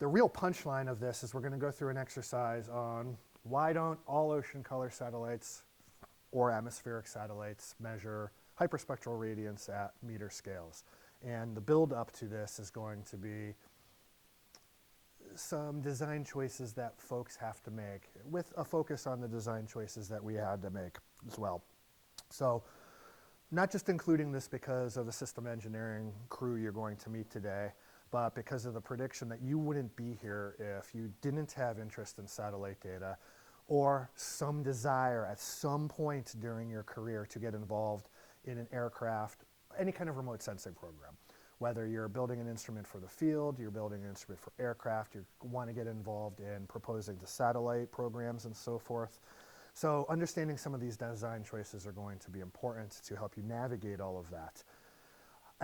the real punchline of this is we're going to go through an exercise on why don't all ocean color satellites or atmospheric satellites measure hyperspectral radiance at meter scales. And the build up to this is going to be some design choices that folks have to make, with a focus on the design choices that we had to make as well. So not just including this because of the system engineering crew you're going to meet today, but because of the prediction that you wouldn't be here if you didn't have interest in satellite data or some desire at some point during your career to get involved in an aircraft, any kind of remote sensing program. Whether you're building an instrument for the field, you're building an instrument for aircraft, you want to get involved in proposing to satellite programs and so forth. So understanding some of these design choices are going to be important to help you navigate all of that.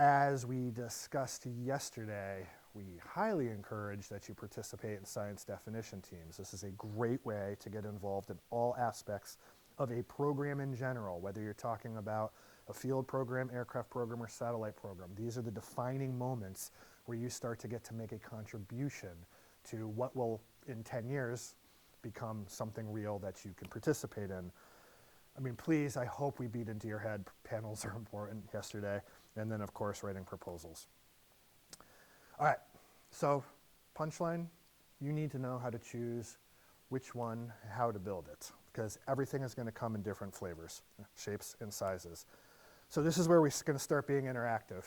As we discussed yesterday, we highly encourage that you participate in science definition teams. This is a great way to get involved in all aspects of a program in general, whether you're talking about a field program, aircraft program, or satellite program. These are the defining moments where you start to get to make a contribution to what will, in 10 years, become something real that you can participate in. I mean, please, I hope we beat into your head. Panels are important yesterday. And then, of course, writing proposals. All right, so punchline, you need to know how to choose which one, how to build it, because everything is going to come in different flavors, shapes, and sizes. So this is where we're going to start being interactive.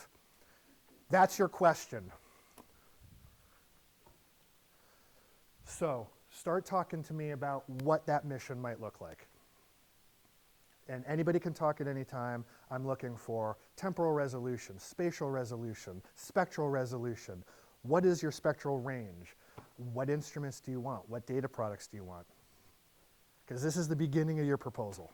That's your question. So start talking to me about what that mission might look like. And anybody can talk at any time. I'm looking for temporal resolution, spatial resolution, spectral resolution. What is your spectral range? What instruments do you want? What data products do you want? Because this is the beginning of your proposal.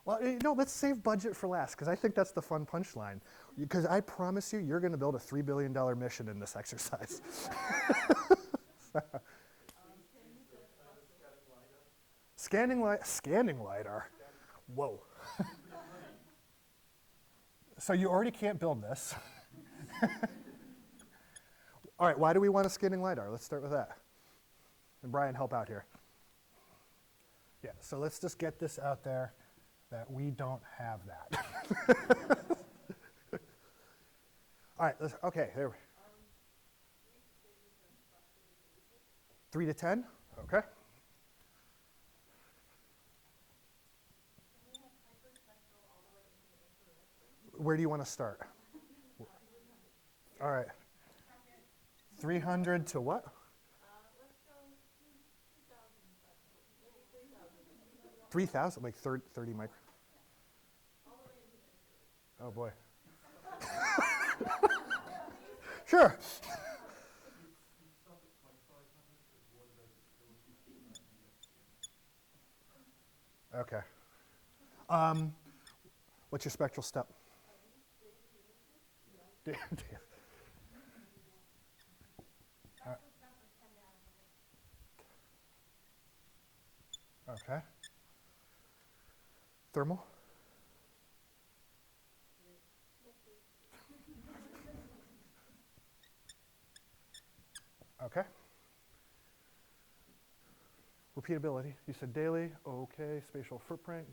Well, let's save budget for last, because I think that's the fun punchline. Because I promise you, you're going to build a $3 billion mission in this exercise. Scanning LiDAR. Whoa. So you already can't build this. All right, why do we want a scanning LiDAR? Let's start with that. And Brian, help out here. Yeah, so let's just get this out there that we don't have that. All right, okay, there we 3 to 10? Okay. Where do you want to start? All right. 300 to what? 3,000, like 30 micro. Oh boy. Sure. Okay. What's your spectral step? Okay. Thermal? Okay. Repeatability. You said daily. Okay. Spatial footprint.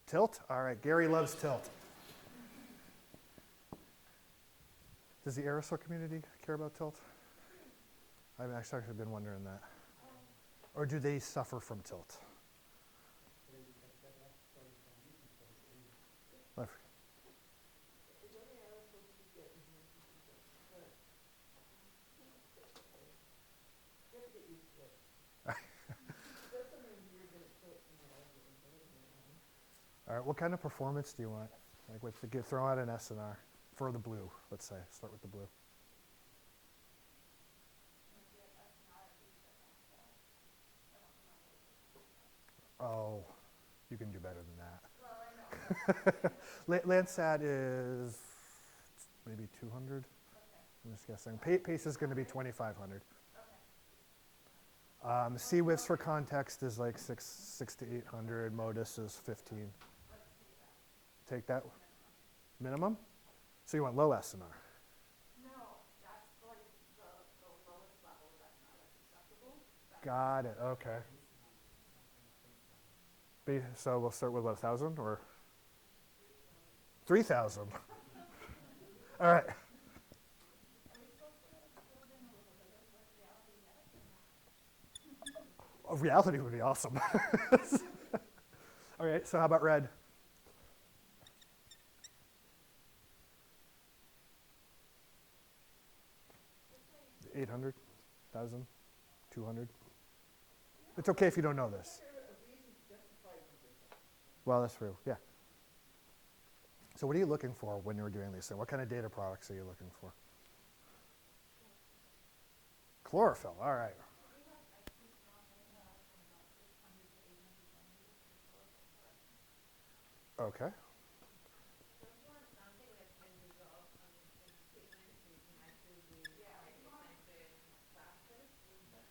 Tilt? All right. Gary loves tilt. Does the aerosol community care about tilt? I've actually been wondering that. Or do they suffer from tilt? All right, what kind of performance do you want? Like, throw out an SNR for the blue, let's say. Start with the blue. Oh, you can do better than that. Well, I know. Landsat is maybe 200. Okay. I'm just guessing. Pace is going to be 2,500. Okay. CWIFs for context is like 6 to 800. MODIS is 15. take that minimum? So you want low SNR? No, that's like the lowest level that's not as acceptable. Got it, okay. So we'll start with what, 1,000 or? 3,000. All right. Are we supposed to build in a little bit of like reality yet or not? Oh, reality would be awesome. All right, so how about red? 800, 1,000, 200. It's okay if you don't know this. Well, that's true, yeah. So what are you looking for when you're doing these things? What kind of data products are you looking for? Chlorophyll, all right. We have IQ strong right now from about 600 to 800 millimeters for chlorophyll fluorescence. Okay. Don't you want something that can dissolve in pigments so you can actually do pigmentation faster?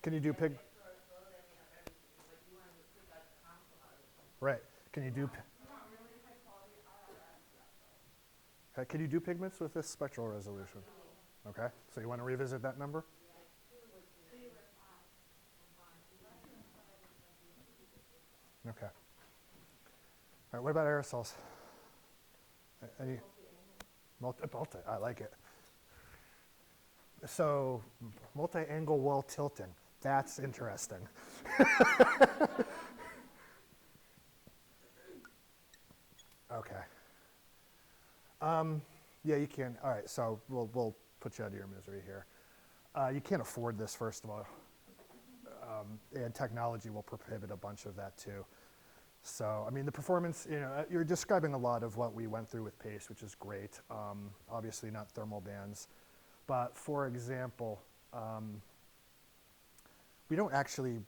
Can you do pig? Chlorophyll, then you have everything, but you want to pick out harmful other things. Right. Can you do? We want really high quality IRS stuff though. Okay. Can you do pigments with this spectral resolution? Okay. So you want to revisit that number? Okay. All right. What about aerosols? Any? Multi. I like it. So multi-angle wall tilting. That's interesting. Okay. Yeah, you can. All right, so we'll put you out of your misery here. You can't afford this, first of all, and technology will prohibit a bunch of that too. So, I mean, the performance, you're describing a lot of what we went through with PACE, which is great. Obviously not thermal bands, but for example, we don't actually,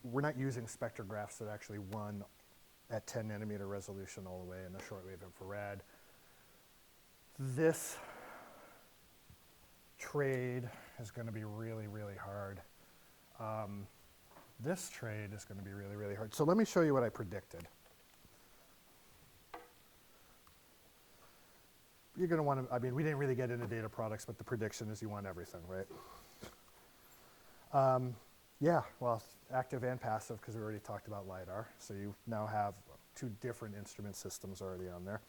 we're not using spectrographs that actually run at 10 nanometer resolution all the way in the shortwave infrared. This trade is going to be really, really hard. This trade is going to be really, really hard. So let me show you what I predicted. You're going to want to, I mean, we didn't really get into data products, but the prediction is you want everything, right? Yeah, well, active and passive, because we already talked about LiDAR. So you now have two different instrument systems already on there.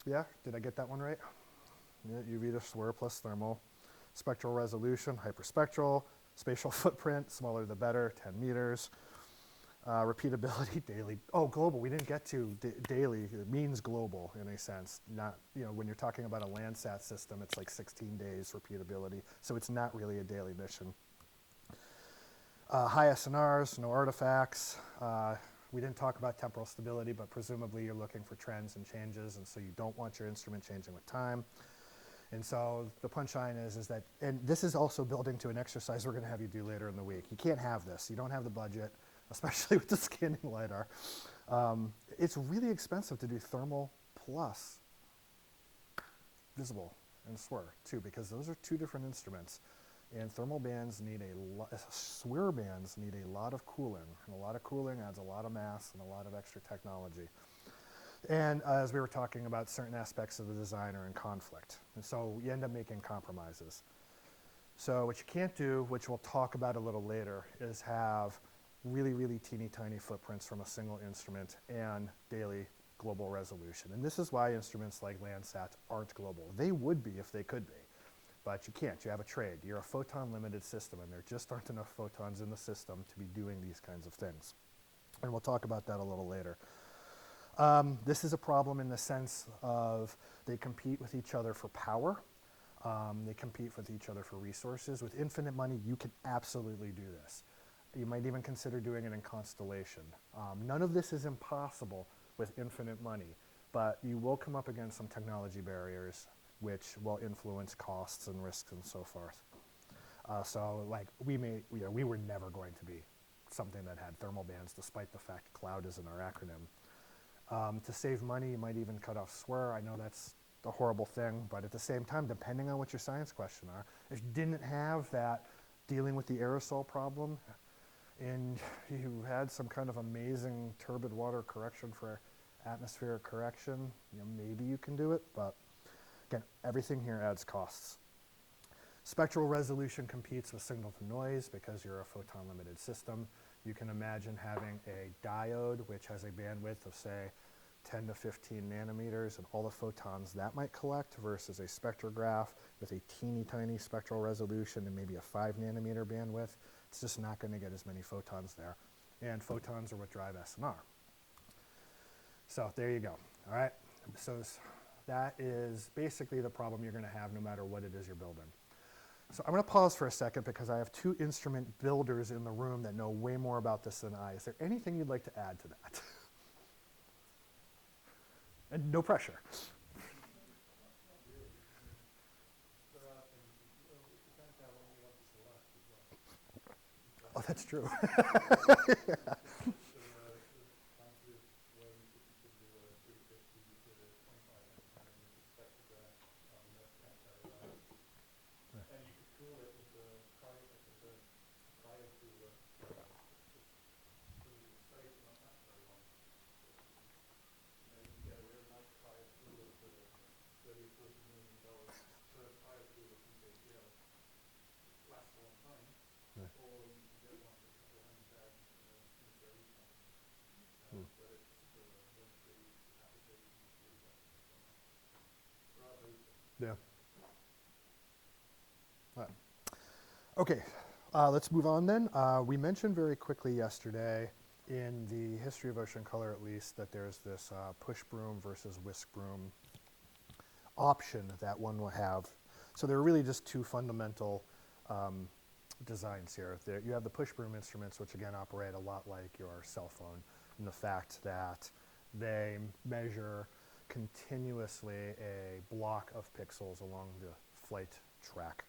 Yeah, did I get that one right? Yeah, UV to SWIR plus thermal. Spectral resolution, hyperspectral. Spatial footprint, smaller the better, 10 meters. Repeatability, daily. Oh, global, we didn't get to daily. It means global in a sense. Not, when you're talking about a Landsat system, it's like 16 days repeatability. So it's not really a daily mission. High SNRs, no artifacts. We didn't talk about temporal stability, but presumably you're looking for trends and changes, and so you don't want your instrument changing with time. And so the punchline is that, and this is also building to an exercise we're going to have you do later in the week. You can't have this. You don't have the budget, especially with the scanning LiDAR. It's really expensive to do thermal plus visible and SWIR too, because those are two different instruments. And thermal bands need SWIR bands need a lot of cooling. And a lot of cooling adds a lot of mass and a lot of extra technology. And as we were talking about, certain aspects of the design are in conflict. And so you end up making compromises. So what you can't do, which we'll talk about a little later, is have really, really teeny tiny footprints from a single instrument and daily global resolution. And this is why instruments like Landsat aren't global. They would be if they could be, but you can't. You have a trade. You're a photon limited system, and there just aren't enough photons in the system to be doing these kinds of things. And we'll talk about that a little later. This is a problem in the sense of they compete with each other for power. They compete with each other for resources. With infinite money, you can absolutely do this. You might even consider doing it in constellation. None of this is impossible with infinite money, but you will come up against some technology barriers which will influence costs and risks and so forth. So like we were never going to be something that had thermal bands, despite the fact cloud isn't our acronym. To save money, you might even cut off SWIR. I know that's a horrible thing, but at the same time, depending on what your science question are, if you didn't have that dealing with the aerosol problem, and you had some kind of amazing turbid water correction for atmospheric correction, maybe you can do it, but again, everything here adds costs. Spectral resolution competes with signal to noise because you're a photon limited system. You can imagine having a diode which has a bandwidth of, say, 10 to 15 nanometers and all the photons that might collect versus a spectrograph with a teeny tiny spectral resolution and maybe a 5 nanometer bandwidth. It's just not going to get as many photons there. And photons are what drive SNR. So there you go. All right. So that is basically the problem you're going to have no matter what it is you're building. So I'm going to pause for a second because I have two instrument builders in the room that know way more about this than I. Is there anything you'd like to add to that? And no pressure. Oh, that's true. Yeah. Yeah. All right. Okay, let's move on then. We mentioned very quickly yesterday, in the history of ocean color at least, that there's this push broom versus whisk broom option that one will have. So there are really just two fundamental designs here. You have the push broom instruments, which again operate a lot like your cell phone, in the fact that they measure continuously a block of pixels along the flight track.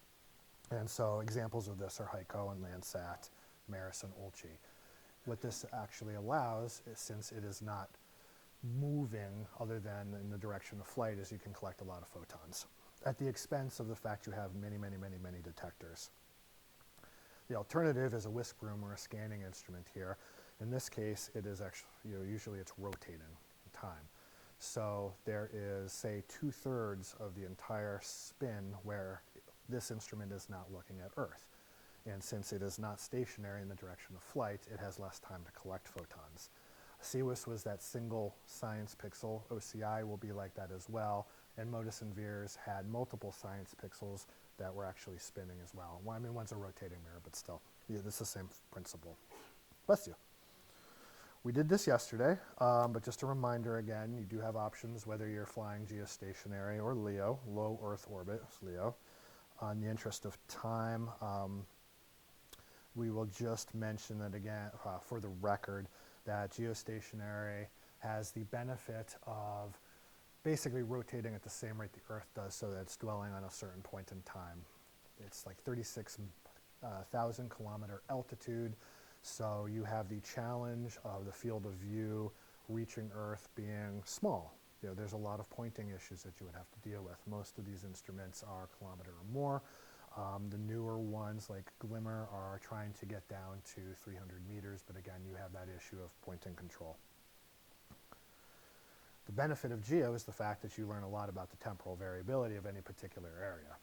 And so examples of this are HICO and Landsat, Maris and Olchi. What this actually allows, is, since it is not moving other than in the direction of flight, is you can collect a lot of photons at the expense of the fact you have many, many, many, many detectors. The alternative is a whisk broom or a scanning instrument here. In this case, it is actually, usually it's rotating in time. So there is, say, 2/3 of the entire spin where this instrument is not looking at Earth. And since it is not stationary in the direction of flight, it has less time to collect photons. CWIS was that single science pixel. OCI will be like that as well. And MODIS and VIIRS had multiple science pixels that were actually spinning as well. Well, I mean, one's a rotating mirror, but still, yeah, it's the same principle. Bless you. We did this yesterday, but just a reminder again, you do have options whether you're flying geostationary or LEO, low Earth orbit, LEO. In the interest of time, we will just mention that again, for the record, that geostationary has the benefit of basically rotating at the same rate the Earth does, so that it's dwelling on a certain point in time. It's like 36,000 kilometer altitude, so you have the challenge of the field of view reaching Earth being small. There's a lot of pointing issues that you would have to deal with. Most of these instruments are a kilometer or more. The newer ones like Glimmer are trying to get down to 300 meters, but again, you have that issue of pointing control. The benefit of GEO is the fact that you learn a lot about the temporal variability of any particular area.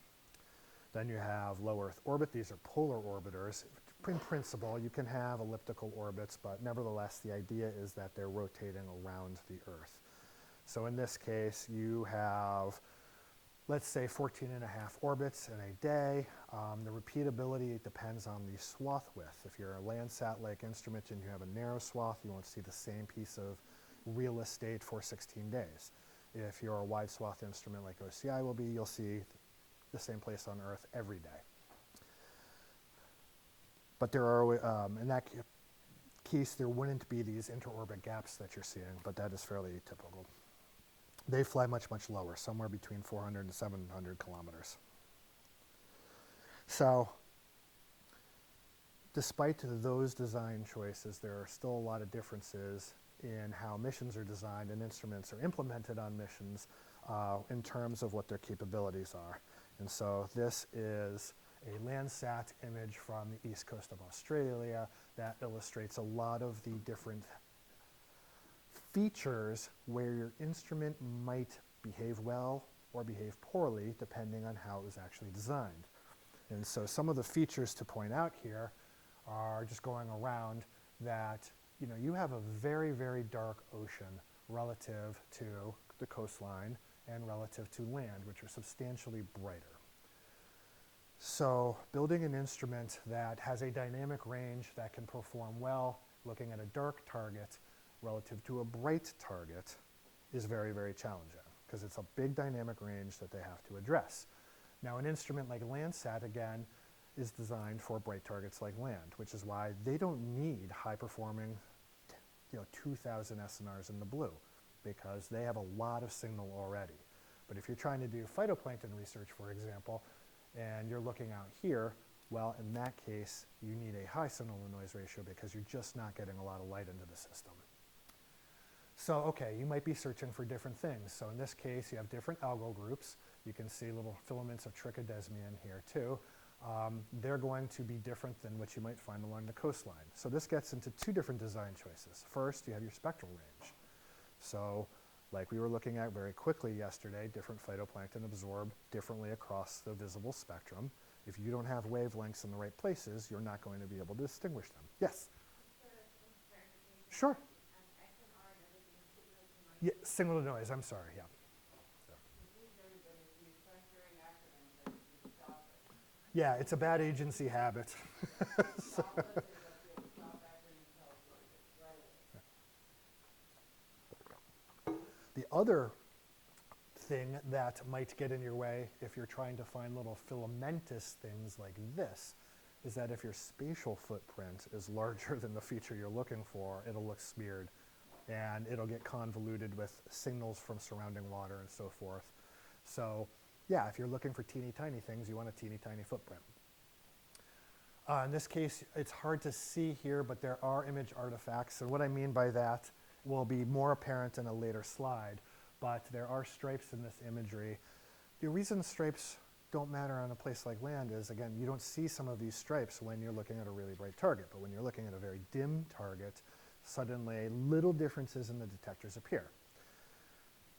Then you have low Earth orbit. These are polar orbiters. In principle, you can have elliptical orbits, but nevertheless, the idea is that they're rotating around the Earth. So in this case, you have, let's say, 14.5 orbits in a day. The repeatability depends on the swath width. If you're a Landsat-like instrument and you have a narrow swath, you won't see the same piece of real estate for 16 days. If you're a wide swath instrument like OCI will be, you'll see the same place on Earth every day. But there are, in that case, there wouldn't be these interorbit gaps that you're seeing, but that is fairly typical. They fly much, much lower, somewhere between 400 and 700 kilometers. So, despite those design choices, there are still a lot of differences in how missions are designed and instruments are implemented on missions in terms of what their capabilities are. And so this is a Landsat image from the east coast of Australia that illustrates a lot of the different features where your instrument might behave well or behave poorly depending on how it was actually designed. And so some of the features to point out here are just going around that, you know, you have a very, very dark ocean relative to the coastline and relative to land, which are substantially brighter. So building an instrument that has a dynamic range that can perform well looking at a dark target relative to a bright target is very, very challenging because it's a big dynamic range that they have to address. Now, an instrument like Landsat, again, is designed for bright targets like land, which is why they don't need high-performing, 2,000 SNRs in the blue, because they have a lot of signal already. But if you're trying to do phytoplankton research, for example, and you're looking out here, well, in that case, you need a high signal-to-noise ratio because you're just not getting a lot of light into the system. So, okay, you might be searching for different things. So in this case, you have different algal groups. You can see little filaments of trichodesmian here too. They're going to be different than what you might find along the coastline. So this gets into two different design choices. First, you have your spectral range. So like we were looking at very quickly yesterday, different phytoplankton absorb differently across the visible spectrum. If you don't have wavelengths in the right places, you're not going to be able to distinguish them. Yes? Sure. Yeah, signal to noise, I'm sorry, yeah. Yeah, it's a bad agency habit. The other thing that might get in your way if you're trying to find little filamentous things like this is that if your spatial footprint is larger than the feature you're looking for, it'll look smeared and it'll get convoluted with signals from surrounding water and so forth. So yeah, if you're looking for teeny tiny things, you want a teeny tiny footprint. In this case, it's hard to see here, but there are image artifacts. And what I mean by that will be more apparent in a later slide, but there are stripes in this imagery. The reason stripes don't matter on a place like land is, again, you don't see some of these stripes when you're looking at a really bright target, but when you're looking at a very dim target, suddenly little differences in the detectors appear.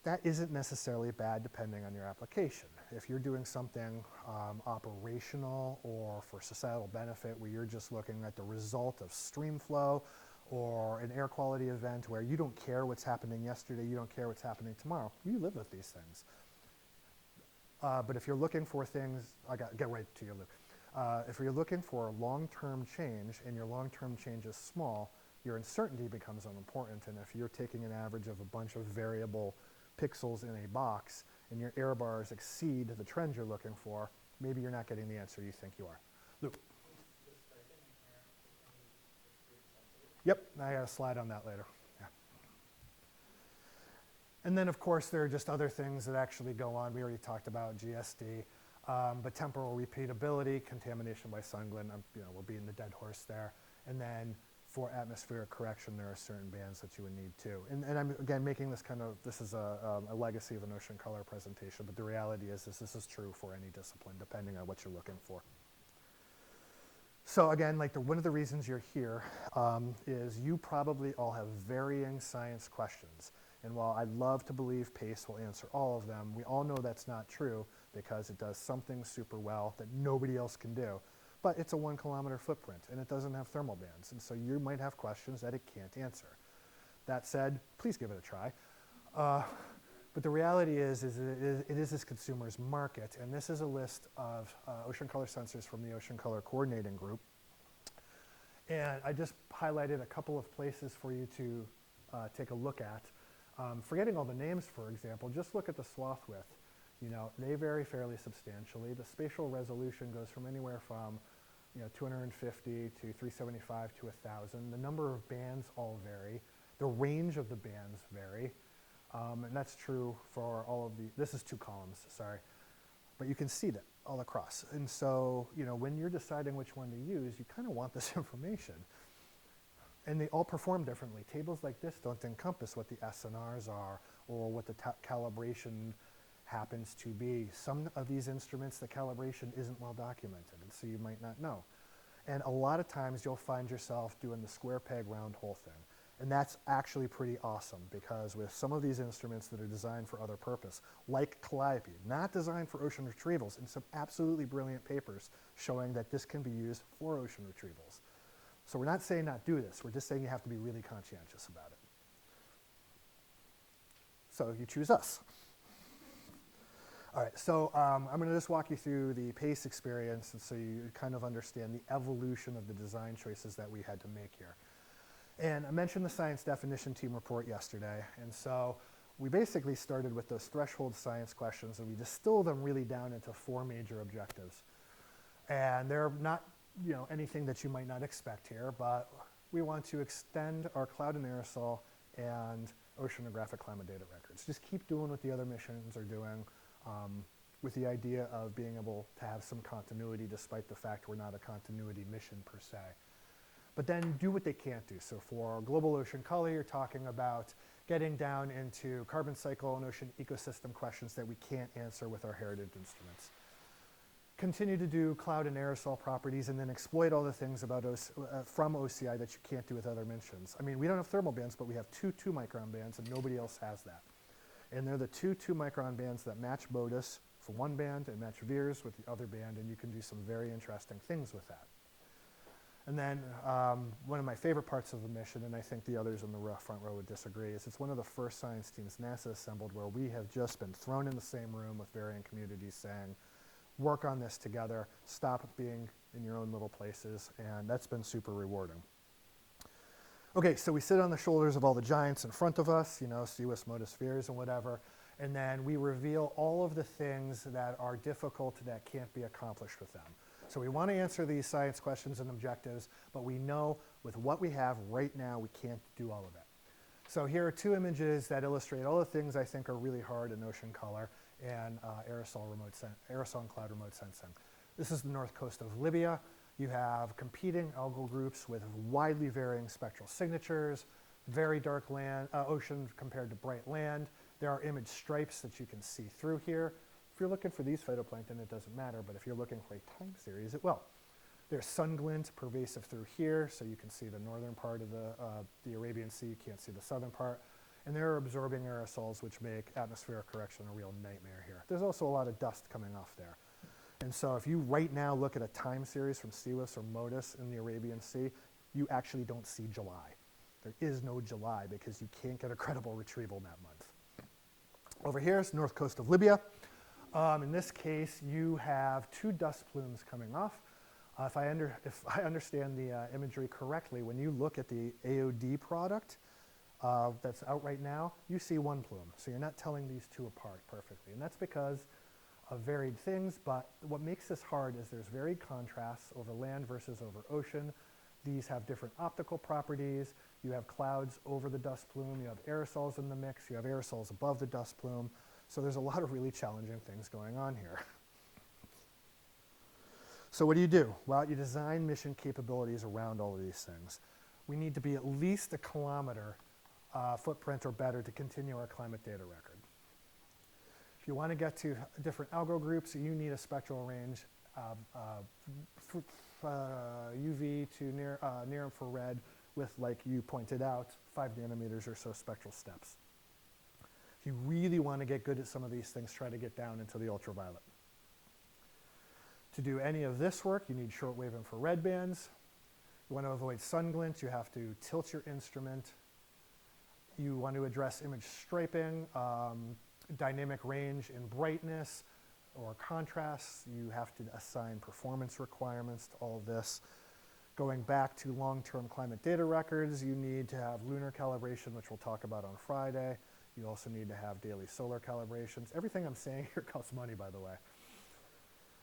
That isn't necessarily bad depending on your application. If you're doing something operational or for societal benefit where you're just looking at the result of stream flow or an air quality event where you don't care what's happening yesterday, you don't care what's happening tomorrow, you live with these things. But if you're looking for things, I got get right to you, Luke. If you're looking for a long-term change and your long-term change is small, your uncertainty becomes unimportant. And if you're taking an average of a bunch of variable pixels in a box and your error bars exceed the trend you're looking for, maybe you're not getting the answer you think you are. Luke. Yep, I got a slide on that later. Yeah. And then, of course, there are just other things that actually go on. We already talked about GSD, but temporal repeatability, contamination by sun glint, we're beating the dead horse there. And then for atmospheric correction, there are certain bands that you would need too. And I'm, again, making this this is a legacy of an ocean color presentation, but the reality is this is true for any discipline, depending on what you're looking for. So again, one of the reasons you're here is you probably all have varying science questions. And while I'd love to believe PACE will answer all of them, we all know that's not true because it does something super well that nobody else can do. But it's a 1 kilometer footprint and it doesn't have thermal bands. And so you might have questions that it can't answer. That said, please give it a try. But the reality is it is this consumer's market, and this is a list of ocean color sensors from the Ocean Color Coordinating Group. And I just highlighted a couple of places for you to take a look at. Forgetting all the names, for example, just look at the swath width. They vary fairly substantially. The spatial resolution goes from anywhere from 250 to 375 to 1,000. The number of bands all vary. The range of the bands vary. And that's true for all of this is 2 columns, sorry. But you can see that all across. And so, when you're deciding which one to use, you kind of want this information. And they all perform differently. Tables like this don't encompass what the SNRs are or what the calibration happens to be. Some of these instruments, the calibration isn't well documented, and so you might not know. And a lot of times you'll find yourself doing the square peg round hole thing. And that's actually pretty awesome because with some of these instruments that are designed for other purpose, like Calliope, not designed for ocean retrievals, and some absolutely brilliant papers showing that this can be used for ocean retrievals. So we're not saying not do this, we're just saying you have to be really conscientious about it. So you choose us. All right, so I'm going to just walk you through the PACE experience and so you kind of understand the evolution of the design choices that we had to make here. And I mentioned the science definition team report yesterday, and so we basically started with those threshold science questions and we distilled them really down into 4 major objectives. And they're not anything that you might not expect here, but we want to extend our cloud and aerosol and oceanographic climate data records. Just keep doing what the other missions are doing with the idea of being able to have some continuity despite the fact we're not a continuity mission per se. But then do what they can't do. So for global ocean color, you're talking about getting down into carbon cycle and ocean ecosystem questions that we can't answer with our heritage instruments. Continue to do cloud and aerosol properties and then exploit all the things about from OCI that you can't do with other missions. I mean, we don't have thermal bands, but we have 2 2-micron bands and nobody else has that. And they're the 2 2-micron bands that match MODIS for one band and match VIIRS with the other band, and you can do some very interesting things with that. And then one of my favorite parts of the mission, and I think the others in the front row would disagree, is it's one of the first science teams NASA assembled where we have just been thrown in the same room with varying communities saying, work on this together, stop being in your own little places, and that's been super rewarding. Okay, so we sit on the shoulders of all the giants in front of us, CWIS, MODIS, VIIRS, and whatever, and then we reveal all of the things that are difficult that can't be accomplished with them. So we want to answer these science questions and objectives, but we know with what we have right now, we can't do all of it. So here are 2 images that illustrate all the things I think are really hard in ocean color and aerosol and cloud remote sensing. This is the north coast of Libya. You have competing algal groups with widely varying spectral signatures, very dark land, ocean compared to bright land. There are image stripes that you can see through here. If you're looking for these phytoplankton, it doesn't matter, but if you're looking for a time series, it will. There's sun glint pervasive through here, so you can see the northern part of the Arabian Sea, you can't see the southern part. And there are absorbing aerosols, which make atmospheric correction a real nightmare here. There's also a lot of dust coming off there. And so if you right now look at a time series from CWIS or MODIS in the Arabian Sea, you actually don't see July. There is no July because you can't get a credible retrieval in that month. Over here is north coast of Libya. In this case, you have 2 dust plumes coming off. If I understand the imagery correctly, when you look at the AOD product that's out right now, you see 1 plume. So you're not telling these 2 apart perfectly. And that's because of varied things, but what makes this hard is there's varied contrasts over land versus over ocean. These have different optical properties. You have clouds over the dust plume. You have aerosols in the mix. You have aerosols above the dust plume. So there's a lot of really challenging things going on here. So what do? Well, you design mission capabilities around all of these things. We need to be at least a kilometer footprint or better to continue our climate data record. If you want to get to different algal groups, you need a spectral range of UV to near infrared with, like you pointed out, 5 nanometers or so spectral steps. If you really want to get good at some of these things, try to get down into the ultraviolet. To do any of this work, you need shortwave infrared bands. You want to avoid sun glint, you have to tilt your instrument. You want to address image striping, dynamic range in brightness or contrast. You have to assign performance requirements to all of this. Going back to long-term climate data records, you need to have lunar calibration, which we'll talk about on Friday. You also need to have daily solar calibrations. Everything I'm saying here costs money, by the way.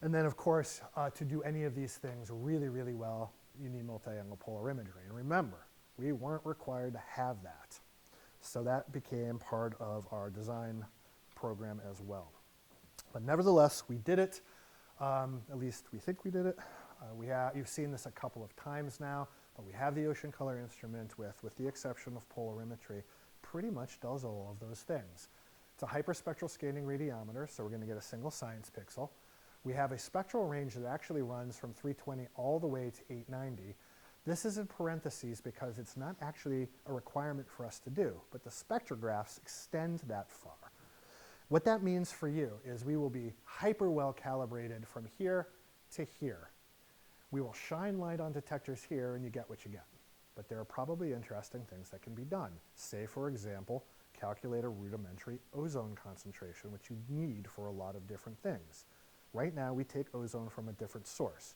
And then, of course, to do any of these things really, really well, you need multi-angle polar imagery. And remember, we weren't required to have that. So that became part of our design program as well. But nevertheless, we did it. At least we think we did it. You've seen this a couple of times now, but we have the ocean color instrument with the exception of polarimetry, pretty much does all of those things. It's a hyperspectral scanning radiometer, so we're going to get a single science pixel. We have a spectral range that actually runs from 320 all the way to 890. This is in parentheses because it's not actually a requirement for us to do, but the spectrographs extend that far. What that means for you is we will be hyper well calibrated from here to here. We will shine light on detectors here and you get what you get. But there are probably interesting things that can be done. Say, for example, calculate a rudimentary ozone concentration, which you need for a lot of different things. Right now, we take ozone from a different source.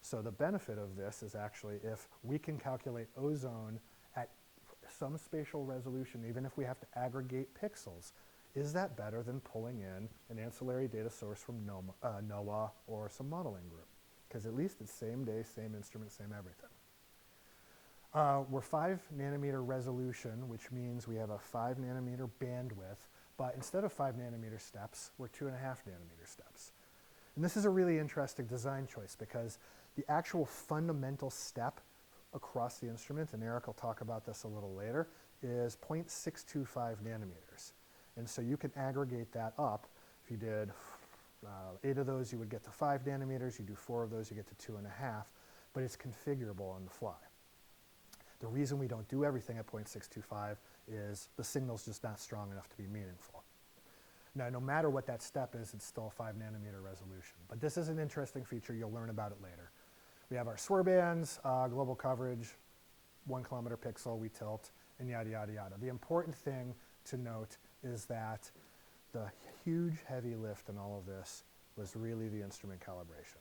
So the benefit of this is actually if we can calculate ozone at some spatial resolution, even if we have to aggregate pixels, is that better than pulling in an ancillary data source from NOAA or some modeling group? Because at least it's same day, same instrument, same everything. We're 5 nanometer resolution, which means we have a 5 nanometer bandwidth, but instead of 5 nanometer steps, we're 2.5 nanometer steps. And this is a really interesting design choice because the actual fundamental step across the instrument, and Eric will talk about this a little later, is 0.625 nanometers. And so you can aggregate that up. If you did 8 of those, you would get to 5 nanometers. You do 4 of those, you get to 2.5, but it's configurable on the fly. The reason we don't do everything at 0.625 is the signal's just not strong enough to be meaningful. Now, no matter what that step is, it's still a 5 nanometer resolution. But this is an interesting feature. You'll learn about it later. We have our SWIR bands, global coverage, 1 kilometer pixel, we tilt, and yada, yada, yada. The important thing to note is that the huge heavy lift in all of this was really the instrument calibration.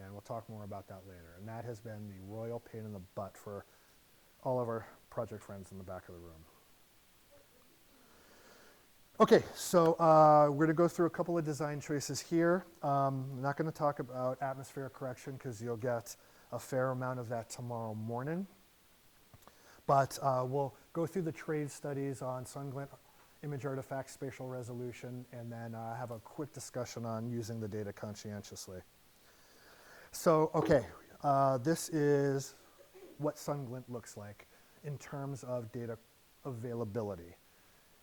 And we'll talk more about that later. And that has been the royal pain in the butt for all of our project friends in the back of the room. Okay, so we're going to go through a couple of design choices here. I'm not going to talk about atmospheric correction because you'll get a fair amount of that tomorrow morning. But we'll go through the trade studies on sun glint, image artifact, spatial resolution, and then have a quick discussion on using the data conscientiously. So, okay, this is what sun glint looks like in terms of data availability.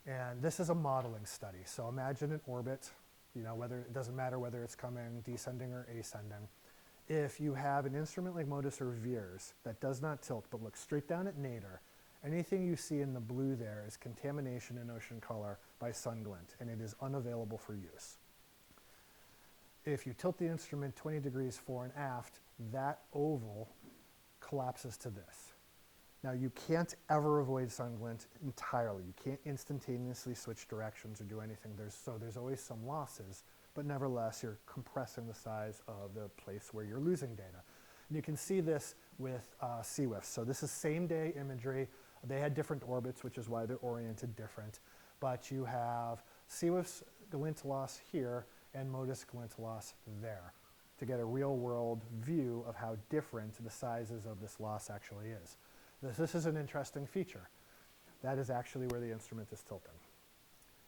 And this is a modeling study. So imagine an orbit, you know, whether it doesn't matter whether it's coming descending or ascending. If you have an instrument like MODIS or VIIRS that does not tilt but looks straight down at nadir, anything you see in the blue there is contamination in ocean color by sun glint, and it is unavailable for use. If you tilt the instrument 20 degrees fore and aft, that oval collapses to this. Now, you can't ever avoid sun glint entirely. You can't instantaneously switch directions or do anything. There's always some losses, but nevertheless, you're compressing the size of the place where you're losing data. And you can see this with CWIFs. So this is same-day imagery. They had different orbits, which is why they're oriented different. But you have CWIFs glint loss here and MODIS glint loss there to get a real-world view of how different the sizes of this loss actually is. This is an interesting feature. That is actually where the instrument is tilting.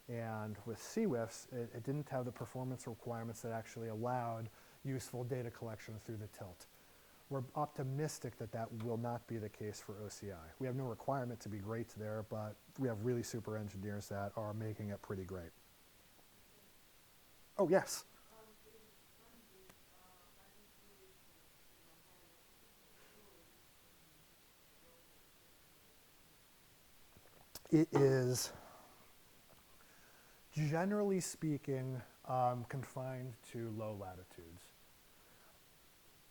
And with CWIFs, it didn't have the performance requirements that actually allowed useful data collection through the tilt. We're optimistic that that will not be the case for OCI. We have no requirement to be great there, but we have really super engineers that are making it pretty great. Oh, yes? It is, generally speaking, confined to low latitudes.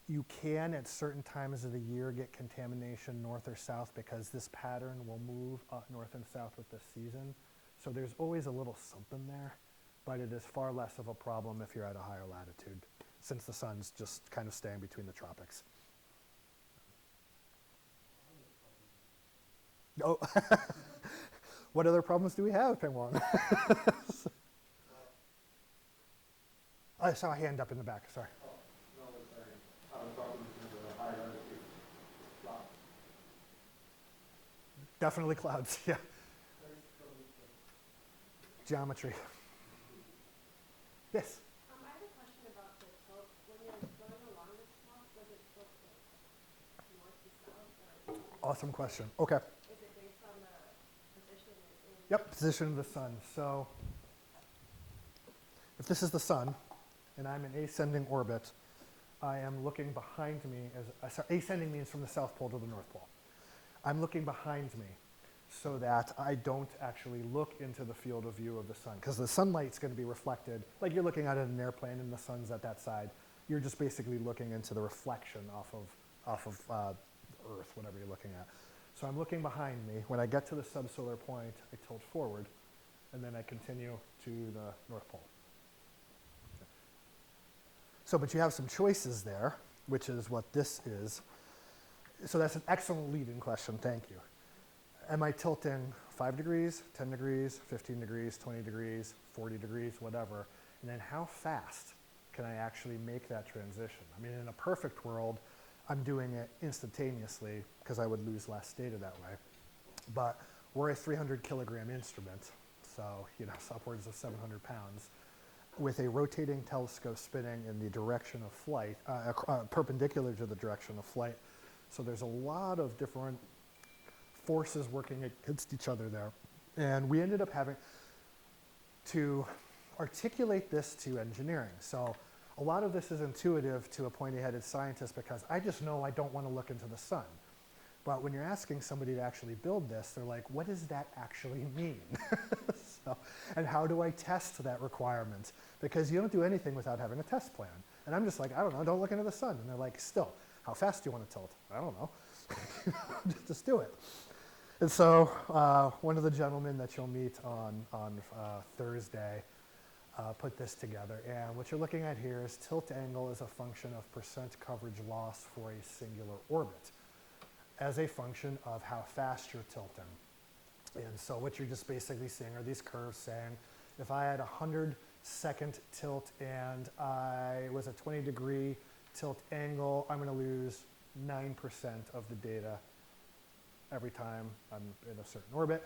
You can, at certain times of the year, get contamination north or south because this pattern will move north and south with the season. So there's always a little something there, but it is far less of a problem if you're at a higher latitude, since the sun's just kind of staying between the tropics. Oh. What other problems do we have, Pingwong? I saw a hand up in the back, sorry. Oh, no, it's a problem to the high latitude cloud. Definitely clouds, yeah. Geometry. Yes? I have a question about the tilt. When you're going along this slope, does it tilt like north to south? Or Awesome question. Okay. is it based on the position in? Yep, position of the sun. So if this is the sun, and I'm in ascending orbit, I am looking behind me, sorry, ascending means from the South Pole to the North Pole. I'm looking behind me so that I don't actually look into the field of view of the sun, because the sunlight's going to be reflected, like you're looking at an airplane and the sun's at that side. You're just basically looking into the reflection off of Earth, whatever you're looking at. So I'm looking behind me. When I get to the subsolar point, I tilt forward, and then I continue to the North Pole. Okay. So, but you have some choices there, which is what this is. So that's an excellent lead-in question, thank you. Am I tilting 5 degrees, 10 degrees, 15 degrees, 20 degrees, 40 degrees, whatever? And then how fast can I actually make that transition? I mean, in a perfect world, I'm doing it instantaneously because I would lose less data that way. But we're a 300 kilogram instrument, so it's upwards of 700 pounds, with a rotating telescope spinning in the direction of flight, perpendicular to the direction of flight. So there's a lot of different forces working against each other there. And we ended up having to articulate this to engineering. So a lot of this is intuitive to a pointy-headed scientist because I just know I don't want to look into the sun. But when you're asking somebody to actually build this, they're like, what does that actually mean? And how do I test that requirement? Because you don't do anything without having a test plan. And I'm just like, I don't know, don't look into the sun. And they're like, still, how fast do you want to tilt? I don't know. Just do it. And so one of the gentlemen that you'll meet on Thursday put this together. And what you're looking at here is tilt angle is a function of percent coverage loss for a singular orbit as a function of how fast you're tilting. And so what you're just basically seeing are these curves saying, if I had a 100-second tilt and I was a 20-degree tilt angle, I'm going to lose 9% of the data every time I'm in a certain orbit.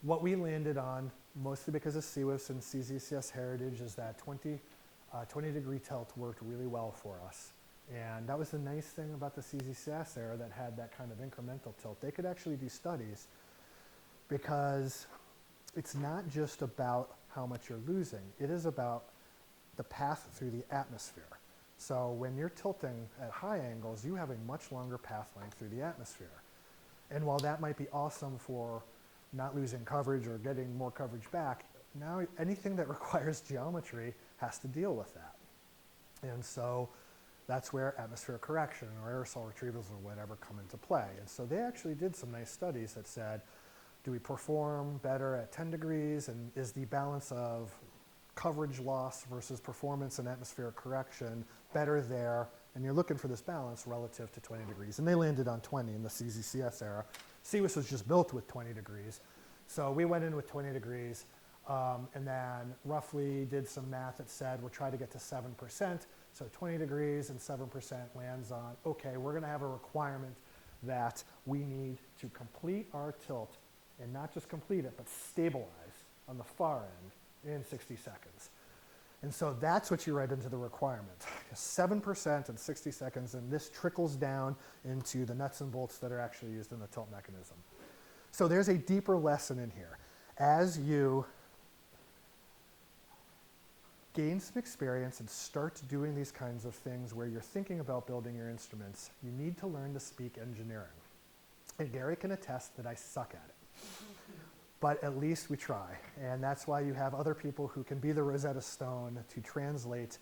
What we landed on, mostly because of CWIS and CZCS heritage, is that 20-degree tilt worked really well for us. And that was the nice thing about the CZCS era that had that kind of incremental tilt. They could actually do studies because it's not just about how much you're losing. It is about the path through the atmosphere. So when you're tilting at high angles, you have a much longer path length through the atmosphere. And while that might be awesome for not losing coverage or getting more coverage back, now anything that requires geometry has to deal with that. And so that's where atmospheric correction or aerosol retrievals or whatever come into play. And so they actually did some nice studies that said, do we perform better at 10 degrees? And is the balance of coverage loss versus performance and atmospheric correction better there? And you're looking for this balance relative to 20 degrees. And they landed on 20 in the CZCS era. CWIS was just built with 20 degrees. So we went in with 20 degrees and then roughly did some math that said we'll try to get to 7%. So 20 degrees and 7% lands on, okay, we're going to have a requirement that we need to complete our tilt, and not just complete it, but stabilize on the far end in 60 seconds. And so that's what you write into the requirement. 7% in 60 seconds, and this trickles down into the nuts and bolts that are actually used in the tilt mechanism. So there's a deeper lesson in here. As you gain some experience and start doing these kinds of things where you're thinking about building your instruments, you need to learn to speak engineering. And Gary can attest that I suck at it. But at least we try. And that's why you have other people who can be the Rosetta Stone to translate,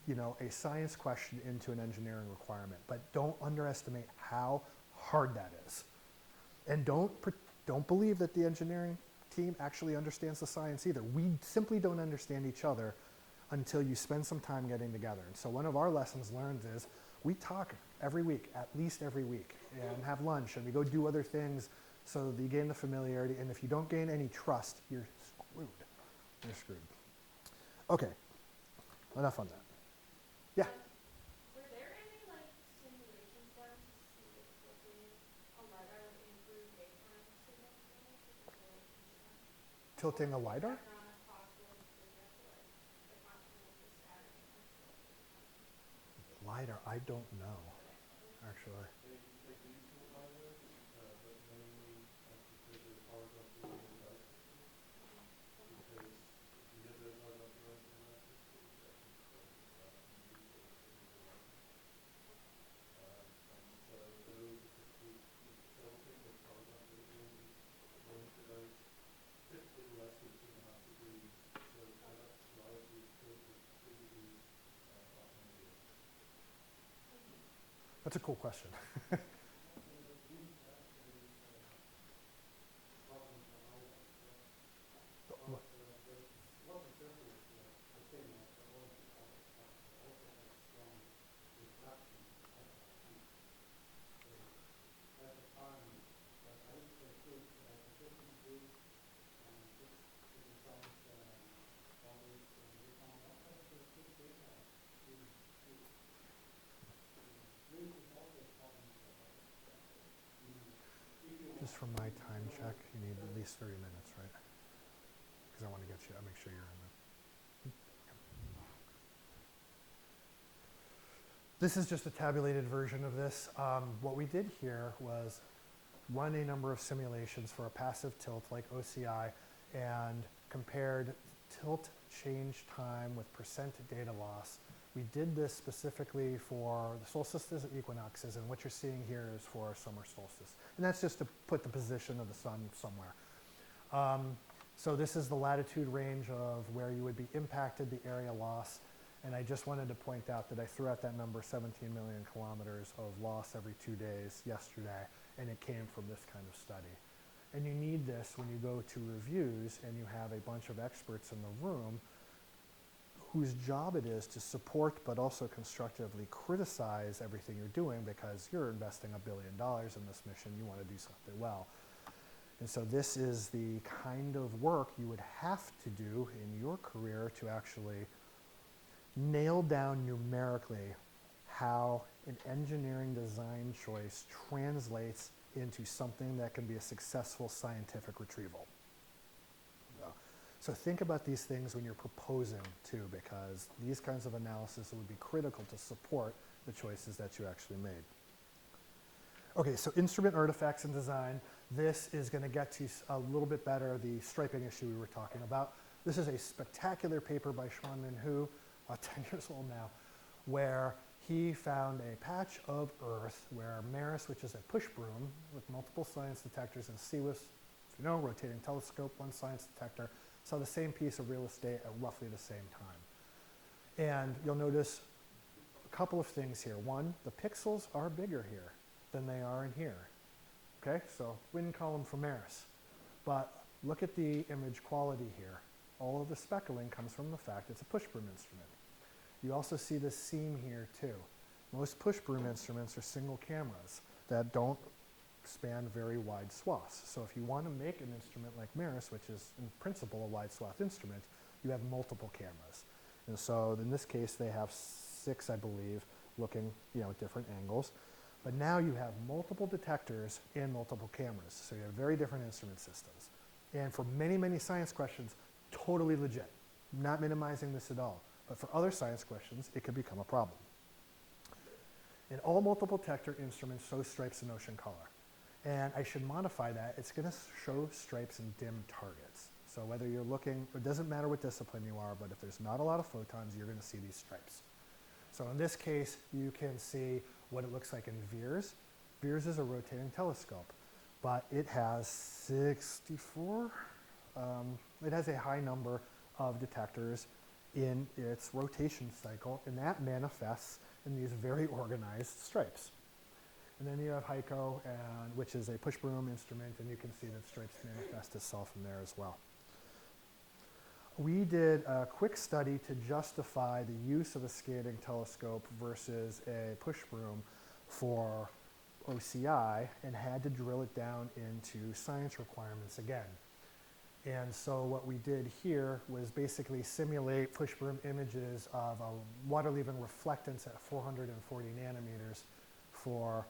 a science question into an engineering requirement. But don't underestimate how hard that is. And don't believe that the engineering team actually understands the science either. We simply don't understand each other until you spend some time getting together. And so one of our lessons learned is we talk every week, at least every week, and have lunch, and we go do other things so that you gain the familiarity. And if you don't gain any trust, you're screwed. You're screwed. Okay, enough on that. Yeah? Were there any simulations done to see if tilting a LiDAR would improve daytime signal performance, which is really interesting? Tilting a LiDAR? Background as possible and so you have to constantly with the scattering and LiDAR, I don't know, actually. They do tilt LiDAR, but mainly because it is horizontally and vertically. Because if you hit those horizontally and vertically, that can cause increase in signal loss. That's a cool question. Just for my time check, you need at least 30 minutes, right? Because I want to get you, I make sure you're in the. This is just a tabulated version of this. What we did here was run a number of simulations for a passive tilt like OCI and compared tilt change time with percent data loss. We did this specifically for the solstices and equinoxes, and what you're seeing here is for summer solstice. And that's just to put the position of the sun somewhere. So this is the latitude range of where you would be impacted, the area loss. And I just wanted to point out that I threw out that number, 17 million kilometers of loss every 2 days yesterday, and it came from this kind of study. And you need this when you go to reviews and you have a bunch of experts in the room whose job it is to support but also constructively criticize everything you're doing, because you're investing $1 billion in this mission, you want to do something well. And so this is the kind of work you would have to do in your career to actually nail down numerically how an engineering design choice translates into something that can be a successful scientific retrieval. So think about these things when you're proposing too, because these kinds of analysis would be critical to support the choices that you actually made. Okay, so instrument artifacts and design. This is going to get to a little bit better the striping issue we were talking about. This is a spectacular paper by Xuan Min Hu, 10 years old now, where he found a patch of Earth where Maris, which is a push broom with multiple science detectors, and CWIS, if you know, rotating telescope, one science detector, saw the same piece of real estate at roughly the same time. And you'll notice a couple of things here. One, the pixels are bigger here than they are in here. Okay, so we didn't call them for Maris. But look at the image quality here. All of the speckling comes from the fact it's a push broom instrument. You also see this seam here too. Most push broom instruments are single cameras that don't span very wide swaths. So if you want to make an instrument like Maris, which is in principle a wide swath instrument, you have multiple cameras. And so in this case, they have 6, I believe, looking, at different angles. But now you have multiple detectors and multiple cameras. So you have very different instrument systems. And for many, many science questions, totally legit. Not minimizing this at all. But for other science questions, it could become a problem. And all multiple detector instruments show stripes in ocean color. And I should modify that. It's going to show stripes in dim targets. So whether you're looking, it doesn't matter what discipline you are, but if there's not a lot of photons, you're going to see these stripes. So in this case, you can see what it looks like in VIIRS. VIIRS is a rotating telescope, but it has 64. It has a high number of detectors in its rotation cycle, and that manifests in these very organized stripes. And then you have HICO, which is a push broom instrument, and you can see that stripes manifest itself in there as well. We did a quick study to justify the use of a scanning telescope versus a push broom for OCI, and had to drill it down into science requirements again. And so what we did here was basically simulate push broom images of a water-leaving reflectance at 440 nanometers for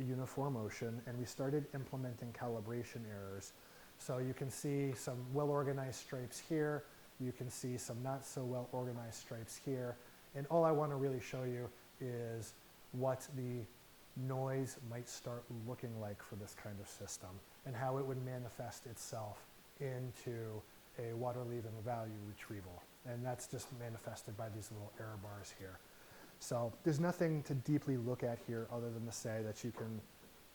a uniform ocean, and we started implementing calibration errors. So you can see some well-organized stripes here. You can see some not so well-organized stripes here. And all I want to really show you is what the noise might start looking like for this kind of system, and how it would manifest itself into a water-leaving value retrieval. And that's just manifested by these little error bars here. So there's nothing to deeply look at here other than to say that you can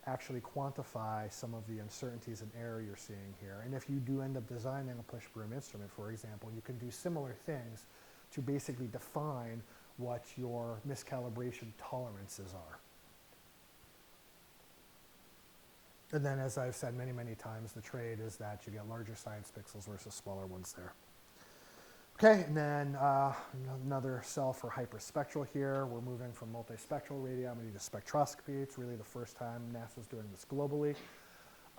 actually quantify some of the uncertainties and error you're seeing here. And if you do end up designing a push broom instrument, for example, you can do similar things to basically define what your miscalibration tolerances are. And then, as I've said many, many times, the trade is that you get larger science pixels versus smaller ones there. Okay, and then another cell for hyperspectral here. We're moving from multispectral radiometry to spectroscopy. It's really the first time NASA's doing this globally.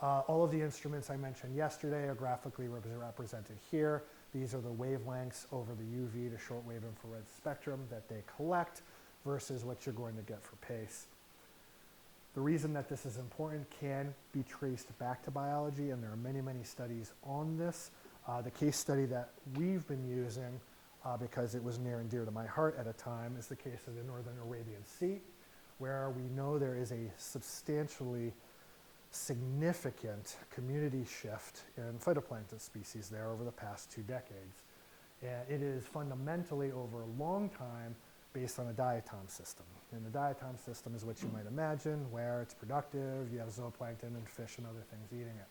All of the instruments I mentioned yesterday are graphically represented here. These are the wavelengths over the UV to shortwave infrared spectrum that they collect versus what you're going to get for PACE. The reason that this is important can be traced back to biology, and there are many, many studies on this. The case study that we've been using, because it was near and dear to my heart at a time, is the case of the Northern Arabian Sea, where we know there is a substantially significant community shift in phytoplankton species there over the past 2 decades. And it is fundamentally over a long time based on a diatom system. And the diatom system is what you might imagine, where it's productive, you have zooplankton and fish and other things eating it.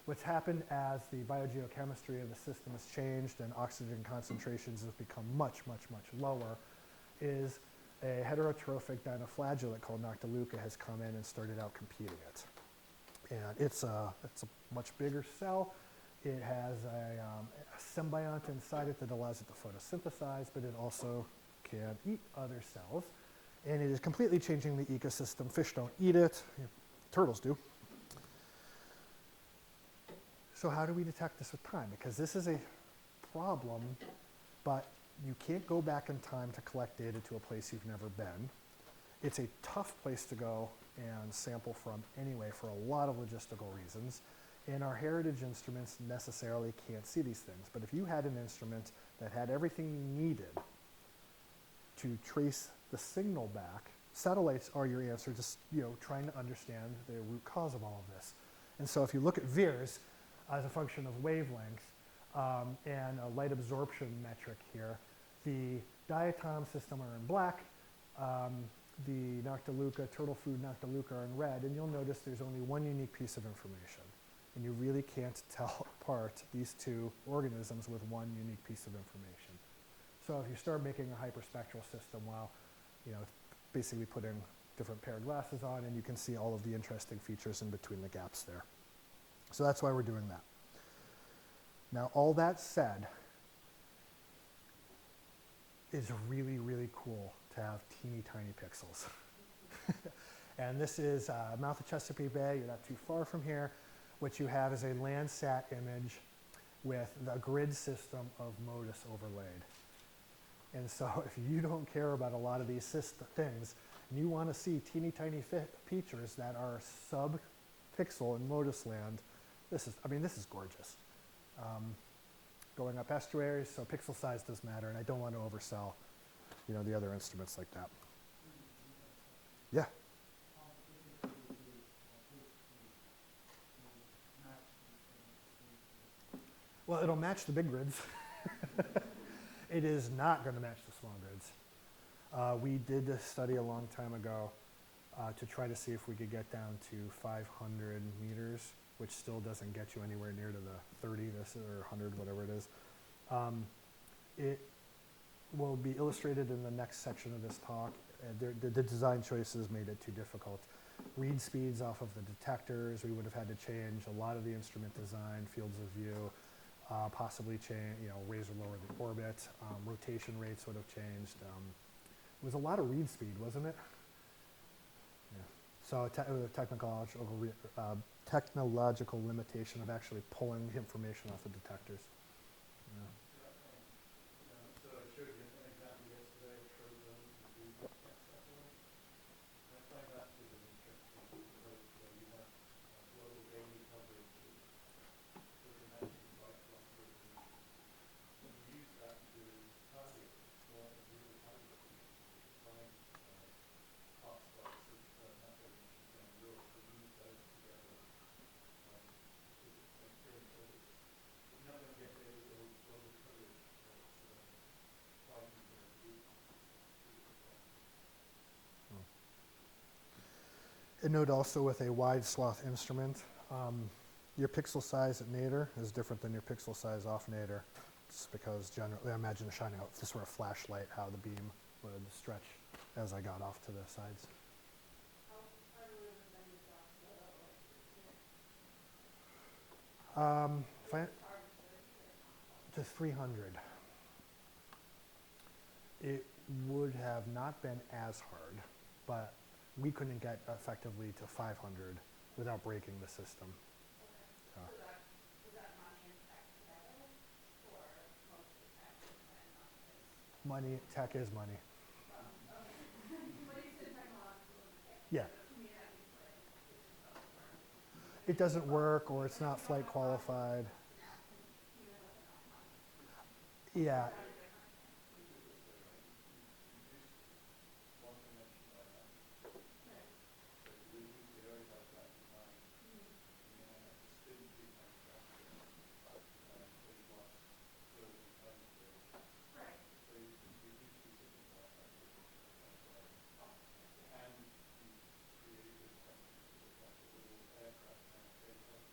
What's happened as the biogeochemistry of the system has changed and oxygen concentrations have become much, much, much lower is a heterotrophic dinoflagellate called Noctiluca has come in and started out competing it. And it's a much bigger cell. It has a symbiont inside it that allows it to photosynthesize, but it also can eat other cells. And it is completely changing the ecosystem. Fish don't eat it, turtles do. So how do we detect this with time? Because this is a problem, but you can't go back in time to collect data to a place you've never been. It's a tough place to go and sample from anyway for a lot of logistical reasons. And our heritage instruments necessarily can't see these things. But if you had an instrument that had everything you needed to trace the signal back, satellites are your answer, just trying to understand the root cause of all of this. And so if you look at VIIRS as a function of wavelength and a light absorption metric here, the diatom system are in black, the Noctiluca, turtle food Noctiluca are in red, and you'll notice there's only one unique piece of information. And you really can't tell apart these 2 organisms with one unique piece of information. So if you start making a hyperspectral system, well, basically putting different pair of glasses on, and you can see all of the interesting features in between the gaps there. So that's why we're doing that. Now, all that said, it's really, really cool to have teeny tiny pixels. And this is mouth of Chesapeake Bay. You're not too far from here. What you have is a Landsat image with the grid system of MODIS overlaid. And so if you don't care about a lot of these things, and you want to see teeny tiny features that are sub-pixel in MODIS land, this is gorgeous. Going up estuaries, so pixel size does matter, and I don't want to oversell, the other instruments like that. Yeah. Well, it'll match the big grids. It is not going to match the small grids. We did this study a long time ago to try to see if we could get down to 500 meters, which still doesn't get you anywhere near to the 30 or 100, whatever it is. It will be illustrated in the next section of this talk. The design choices made it too difficult. Read speeds off of the detectors, we would have had to change a lot of the instrument design, fields of view, possibly change, raise or lower the orbit. Rotation rates would have changed. It was a lot of read speed, wasn't it? Yeah. So it was a technological limitation of actually pulling information off the detectors. Yeah. So I showed you an example yesterday of tropones and Google satellite. And I find that sort of interesting because you have global daily coverage of trigonometric quite long resolution. And you use that to target small and really target to find hotspots of methane around Europe. So you use those together to experience orbits. You're not going to get there with global coverage at 5 meter resolution. And note also with a wide swath instrument, your pixel size at nadir is different than your pixel size off nadir. Just because generally, I imagine shining out, if this were a flashlight, how the beam would stretch as I got off to the sides. I would have been If I, to 300. It would have not been as hard, but we couldn't get effectively to 500 without breaking the system. So, Was that money and tech together, or mostly tech and then not his? money, tech is money. Well, okay. When you said technological, Yeah, to me that means like it just doesn't work. it doesn't work or it's not flight qualified. Even with enough money. Yeah, Is that a difference? We do this way, right? You reduce one dimension by 100. Right. So you reduce the area by a factor of 9, Mm-hmm. and you then have to spin 2 times faster by a factor of 9, so you've lost relative time scale. Right. So you reduce the system by a factor of 10 Oh, yeah. and you created something that looks like a little aircraft kind of take off.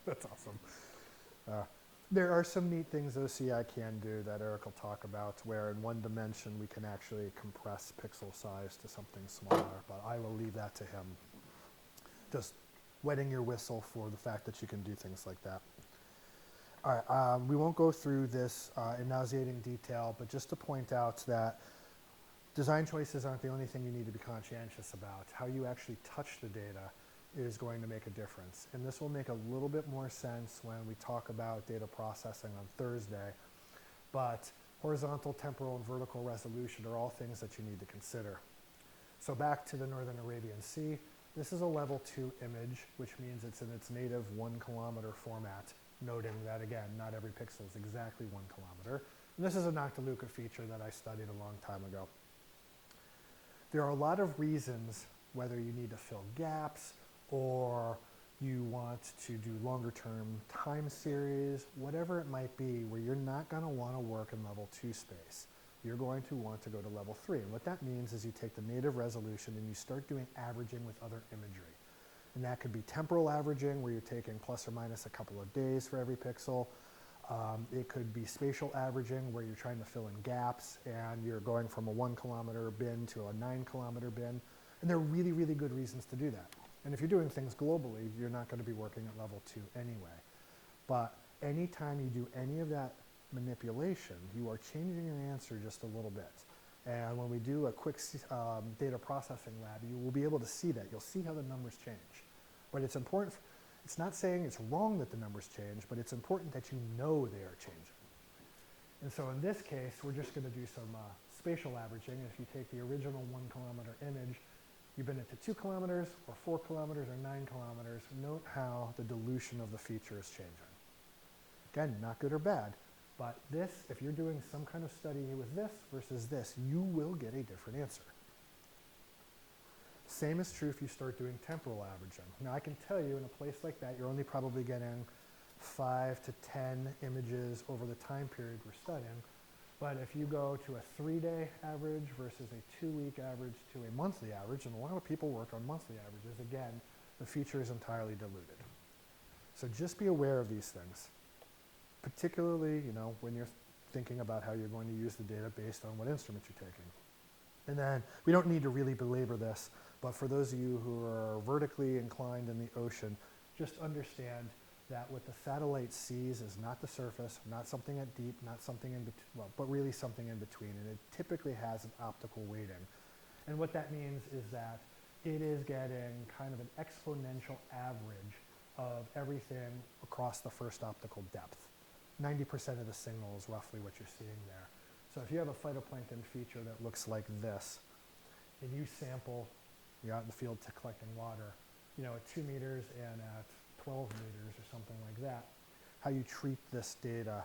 that's awesome. There are some neat things OCI can do that Eric will talk about where in one dimension we can actually compress pixel size to something smaller, but I will leave that to him. Just wetting your whistle for the fact that you can do things like that. All right, we won't go through this in nauseating detail, but just to point out that design choices aren't the only thing you need to be conscientious about. How you actually touch the data is going to make a difference. And this will make a little bit more sense when we talk about data processing on Thursday. But horizontal, temporal, and vertical resolution are all things that you need to consider. So back to the Northern Arabian Sea. This is a level 2 image, which means it's in its native 1 kilometer format, noting that, again, not every pixel is exactly 1 kilometer. And this is a Noctiluca feature that I studied a long time ago. There are a lot of reasons whether you need to fill gaps or you want to do longer term time series, whatever it might be, where you're not going to want to work in level 2 space. You're going to want to go to level 3. And what that means is you take the native resolution and you start doing averaging with other imagery. And that could be temporal averaging, where you're taking plus or minus a couple of days for every pixel. It could be spatial averaging, where you're trying to fill in gaps and you're going from a 1 kilometer bin to a 9 kilometer bin. And there are really, really good reasons to do that. And if you're doing things globally, you're not going to be working at level 2 anyway. But anytime you do any of that manipulation, you are changing your answer just a little bit. And when we do a quick data processing lab, you will be able to see that. You'll see how the numbers change. But it's important, it's not saying it's wrong that the numbers change, but it's important that you know they are changing. And so in this case, we're just going to do some spatial averaging. If you take the original 1 kilometer image, you bin it to 2 kilometers or 4 kilometers or 9 kilometers, note how the dilution of the feature is changing. Again, not good or bad, but this, if you're doing some kind of study with this versus this, you will get a different answer. Same is true if you start doing temporal averaging. Now I can tell you in a place like that, you're only probably getting 5 to 10 images over the time period we're studying. But if you go to a 3-day average versus a 2-week average to a monthly average, and a lot of people work on monthly averages, again, the feature is entirely diluted. So just be aware of these things, particularly, when you're thinking about how you're going to use the data based on what instrument you're taking. And then we don't need to really belabor this, but for those of you who are vertically inclined in the ocean, just understand that what the satellite sees is not the surface, not something at deep, not something in between, well, but really something in between, and it typically has an optical weighting. And what that means is that it is getting kind of an exponential average of everything across the first optical depth. 90% of the signal is roughly what you're seeing there. So if you have a phytoplankton feature that looks like this, and you sample, you're out in the field collecting water, at 2 meters and at 12 meters or something like that, how you treat this data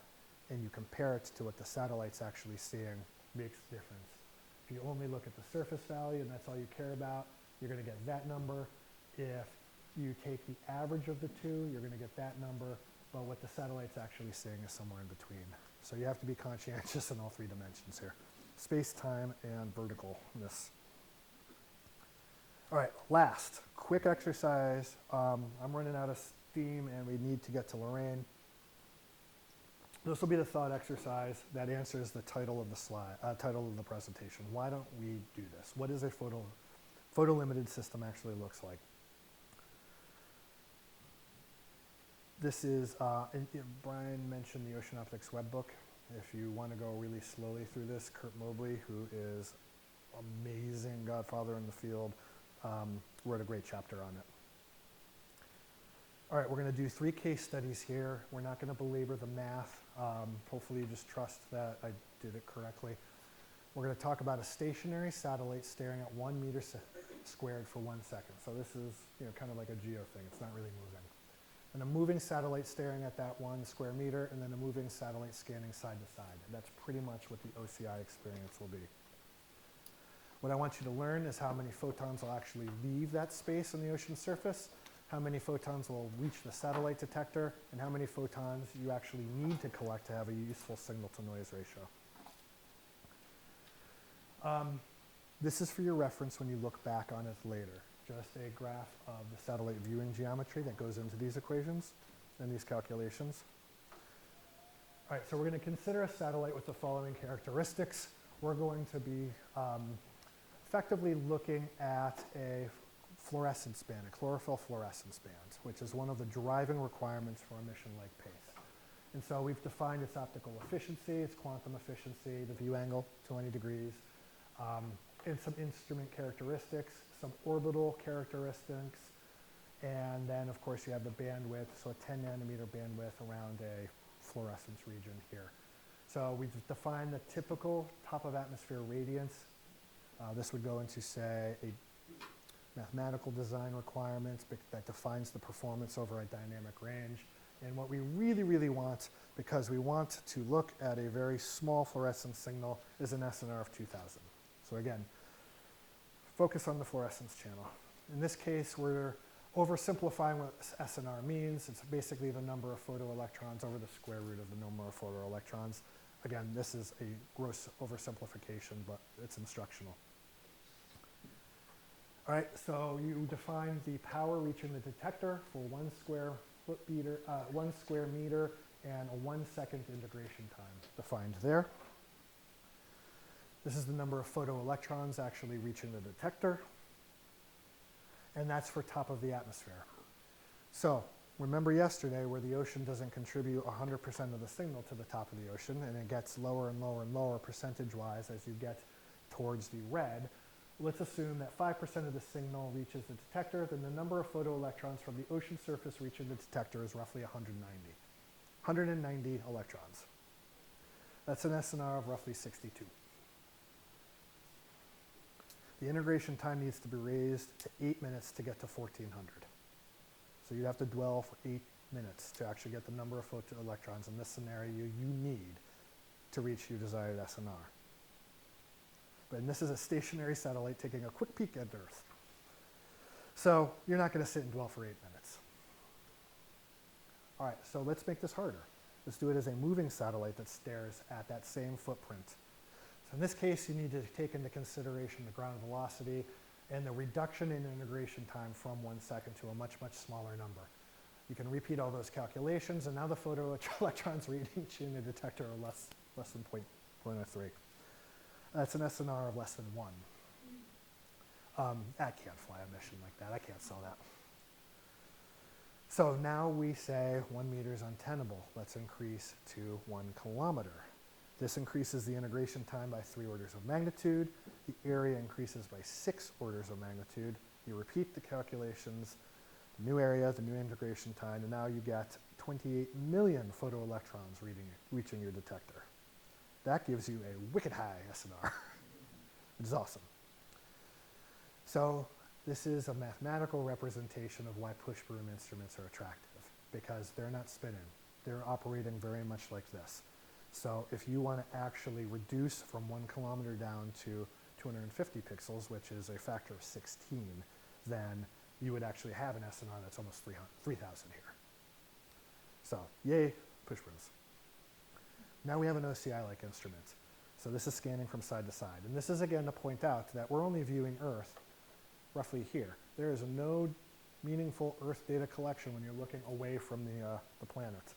and you compare it to what the satellite's actually seeing makes a difference. If you only look at the surface value and that's all you care about, you're going to get that number. If you take the average of the two, you're going to get that number, but what the satellite's actually seeing is somewhere in between. So you have to be conscientious in all 3 dimensions here. Space, time, and verticalness. All right, last, quick exercise. I'm running out of steam and we need to get to Lorraine. This will be the thought exercise that answers the title of the slide, title of the presentation. Why don't we do this? What does a photo-limited system actually looks like? This is, Brian mentioned the Ocean Optics webbook. If you want to go really slowly through this, Kurt Mobley, who is amazing godfather in the field, wrote a great chapter on it. All right, we're going to do 3 case studies here. We're not going to belabor the math. Hopefully you just trust that I did it correctly. We're going to talk about a stationary satellite staring at 1 meter squared for 1 second. So this is, kind of like a geo thing. It's not really moving. And a moving satellite staring at that 1 square meter, and then a moving satellite scanning side to side. And that's pretty much what the OCI experience will be. What I want you to learn is how many photons will actually leave that space on the ocean surface, how many photons will reach the satellite detector, and how many photons you actually need to collect to have a useful signal-to-noise ratio. This is for your reference when you look back on it later. Just a graph of the satellite viewing geometry that goes into these equations and these calculations. All right, so we're going to consider a satellite with the following characteristics. We're going to be effectively looking at a fluorescence band, a chlorophyll fluorescence band, which is one of the driving requirements for a mission like PACE. And so we've defined its optical efficiency, its quantum efficiency, the view angle, 20 degrees, and some instrument characteristics, some orbital characteristics, and then of course you have the bandwidth, so a 10 nanometer bandwidth around a fluorescence region here. So we've defined the typical top of atmosphere radiance. This would go into, say, a mathematical design requirements that defines the performance over a dynamic range. And what we really, really want, because we want to look at a very small fluorescence signal, is an SNR of 2000. So again, focus on the fluorescence channel. In this case, we're oversimplifying what SNR means. It's basically the number of photoelectrons over the square root of the number of photoelectrons. Again, this is a gross oversimplification, but it's instructional. All right, so you define the power reaching the detector for 1 square meter and a 1 second integration time defined there. This is the number of photoelectrons actually reaching the detector. And that's for top of the atmosphere. So remember yesterday where the ocean doesn't contribute 100% of the signal to the top of the ocean, and it gets lower and lower and lower percentage-wise as you get towards the red. Let's assume that 5% of the signal reaches the detector, then the number of photoelectrons from the ocean surface reaching the detector is roughly 190. 190 electrons. That's an SNR of roughly 62. The integration time needs to be raised to 8 minutes to get to 1400. So you'd have to dwell for 8 minutes to actually get the number of photoelectrons in this scenario you need to reach your desired SNR. But this is a stationary satellite taking a quick peek at Earth. So you're not going to sit and dwell for 8 minutes. All right, so let's make this harder. Let's do it as a moving satellite that stares at that same footprint. So in this case, you need to take into consideration the ground velocity and the reduction in integration time from 1 second to a much, much smaller number. You can repeat all those calculations, and now the photoelectrons reaching the detector are less than 0.03. That's an SNR of less than 1. I can't fly a mission like that. I can't sell that. So now we say 1 meter is untenable. Let's increase to 1 kilometer. This increases the integration time by 3 orders of magnitude. The area increases by 6 orders of magnitude. You repeat the calculations, the new area, the new integration time, and now you get 28 million photoelectrons reaching your detector. That gives you a wicked high SNR, which is awesome. So this is a mathematical representation of why push-broom instruments are attractive, because they're not spinning. They're operating very much like this. So if you want to actually reduce from 1 kilometer down to 250 pixels, which is a factor of 16, then you would actually have an SNR that's almost 3,000 here. So yay, push brooms. Now we have an OCI-like instrument. So this is scanning from side to side. And this is again to point out that we're only viewing Earth roughly here. There is no meaningful Earth data collection when you're looking away from the planet.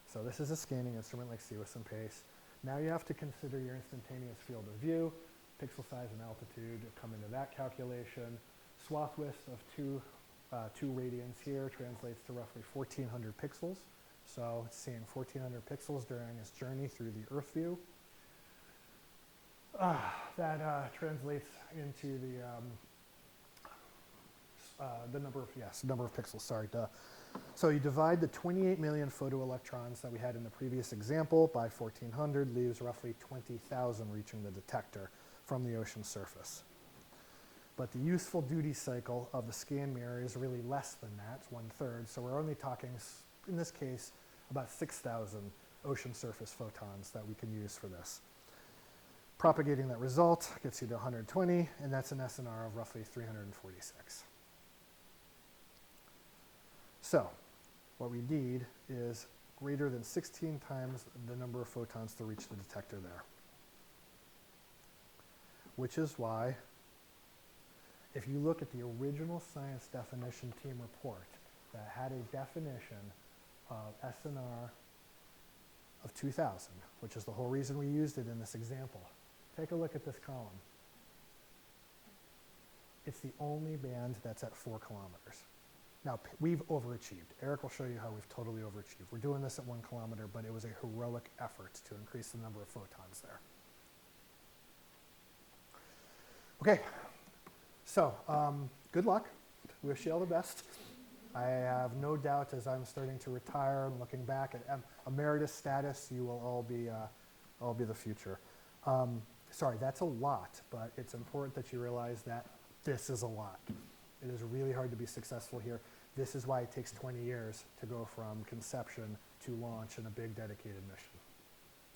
So this is a scanning instrument like CWIS and PACE. Now you have to consider your instantaneous field of view, pixel size and altitude come into that calculation, swath width of 2 2 radians here translates to roughly 1,400 pixels. So it's seeing 1,400 pixels during its journey through the Earth view. That translates into the number of pixels, sorry, duh. So you divide the 28 million photoelectrons that we had in the previous example by 1,400, leaves roughly 20,000 reaching the detector from the ocean surface. But the useful duty cycle of the scan mirror is really less than that, it's 1/3. So we're only talking, in this case, about 6,000 ocean surface photons that we can use for this. Propagating that result gets you to 120, and that's an SNR of roughly 346. So what we need is greater than 16 times the number of photons to reach the detector there. Which is why, if you look at the original science definition team report that had a definition of SNR of 2,000, which is the whole reason we used it in this example, take a look at this column. It's the only band that's at 4 kilometers. Now, we've overachieved. Eric will show you how we've totally overachieved. We're doing this at 1 kilometer, but it was a heroic effort to increase the number of photons there. Okay, so good luck. Wish you all the best. I have no doubt as I'm starting to retire and looking back at emeritus status, you will all be the future. Sorry, that's a lot, but it's important that you realize that this is a lot. It is really hard to be successful here. This is why it takes 20 years to go from conception to launch in a big dedicated mission.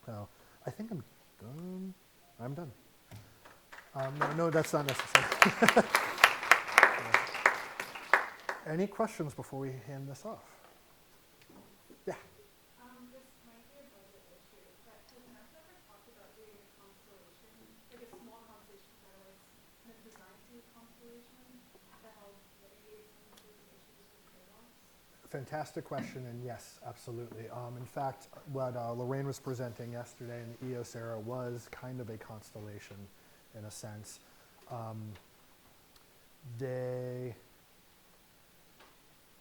So I think I'm done. I'm done. No, that's not necessary. Any questions before we hand this off? Yeah. This might be a budget issue, but has NASA ever talked about doing a constellation, like a small constellation of satellites, kind of designed to a constellation to help mitigate some of those issues with trade-offs? Fantastic question, and yes, absolutely. In fact, what Lorraine was presenting yesterday in the EOS era was kind of a constellation in a sense. They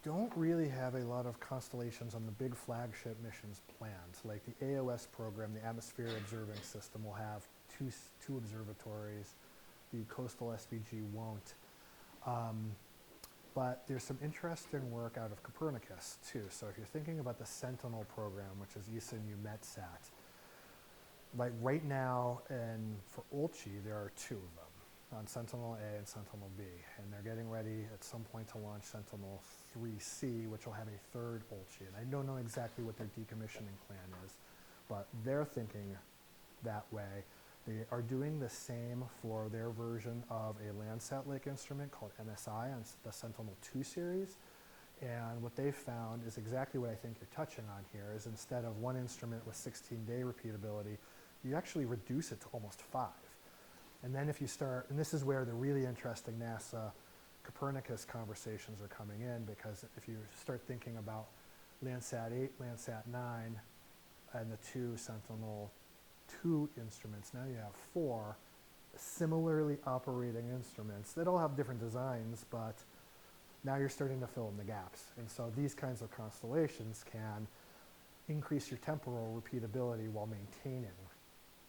don't really have a lot of constellations on the big flagship missions planned. Like the AOS program, the Atmosphere Observing System, will have two observatories. The coastal SBG won't. But there's some interesting work out of Copernicus too. So if you're thinking about the Sentinel program, which is ESA and EUMETSAT, like right now, and for Olchi, there are 2 of them, on Sentinel A and Sentinel B, and they're getting ready at some point to launch Sentinel 3C, which will have a 3rd Olchi. And I don't know exactly what their decommissioning plan is, but they're thinking that way. They are doing the same for their version of a Landsat-like instrument called MSI on the Sentinel-2 series. And what they found is exactly what I think you're touching on here, is instead of 1 instrument with 16-day repeatability, you actually reduce it to almost 5. And then if you start, and this is where the really interesting NASA Copernicus conversations are coming in, because if you start thinking about Landsat 8, Landsat 9, and the 2 Sentinel-2 instruments, now you have 4 similarly operating instruments that all have different designs, but now you're starting to fill in the gaps. And so these kinds of constellations can increase your temporal repeatability while maintaining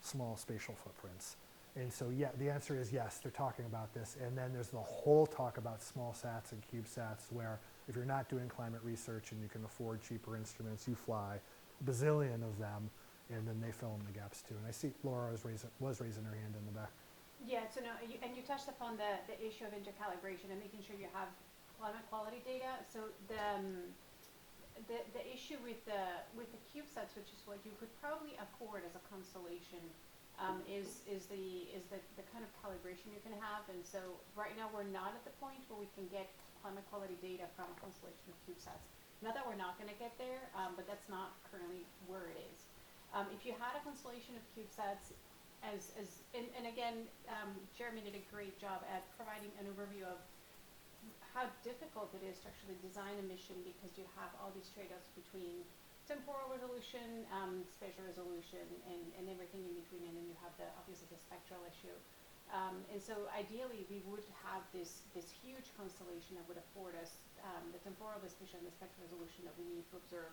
small spatial footprints. And so yeah, the answer is yes, they're talking about this. And then there's the whole talk about small sats and CubeSats, where if you're not doing climate research and you can afford cheaper instruments, you fly a bazillion of them, and then they fill in the gaps too. And I see Laura was raising her hand in the back. Yeah, so no, and you touched upon the issue of intercalibration and making sure you have climate quality data. So the issue with the CubeSats, which is what you could probably afford as a constellation, is the kind of calibration you can have. And so right now we're not at the point where we can get climate quality data from a constellation of CubeSats. Not that we're not going to get there, but that's not currently where it is. If you had a constellation of CubeSats, and again, Jeremy did a great job at providing an overview of how difficult it is to actually design a mission, because you have all these trade-offs between temporal resolution, spatial resolution, and everything in between, and then you have obviously the spectral issue. And so ideally, we would have this huge constellation that would afford us the temporal, the spatial, and the spectral resolution that we need to observe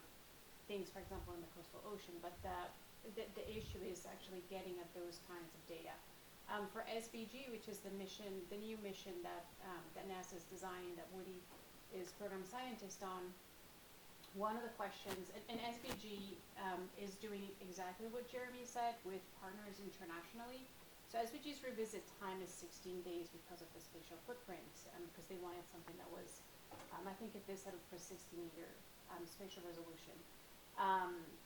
things, for example, in the coastal ocean. But the issue is actually getting at those kinds of data. For SBG, which is the new mission that NASA is designing, that Woody is program scientist on, one of the questions, and SBG is doing exactly what Jeremy said with partners internationally. So SVG's revisit time is 16 days because of the spatial footprint, because they wanted something that was, I think they settled for 16-meter spatial resolution.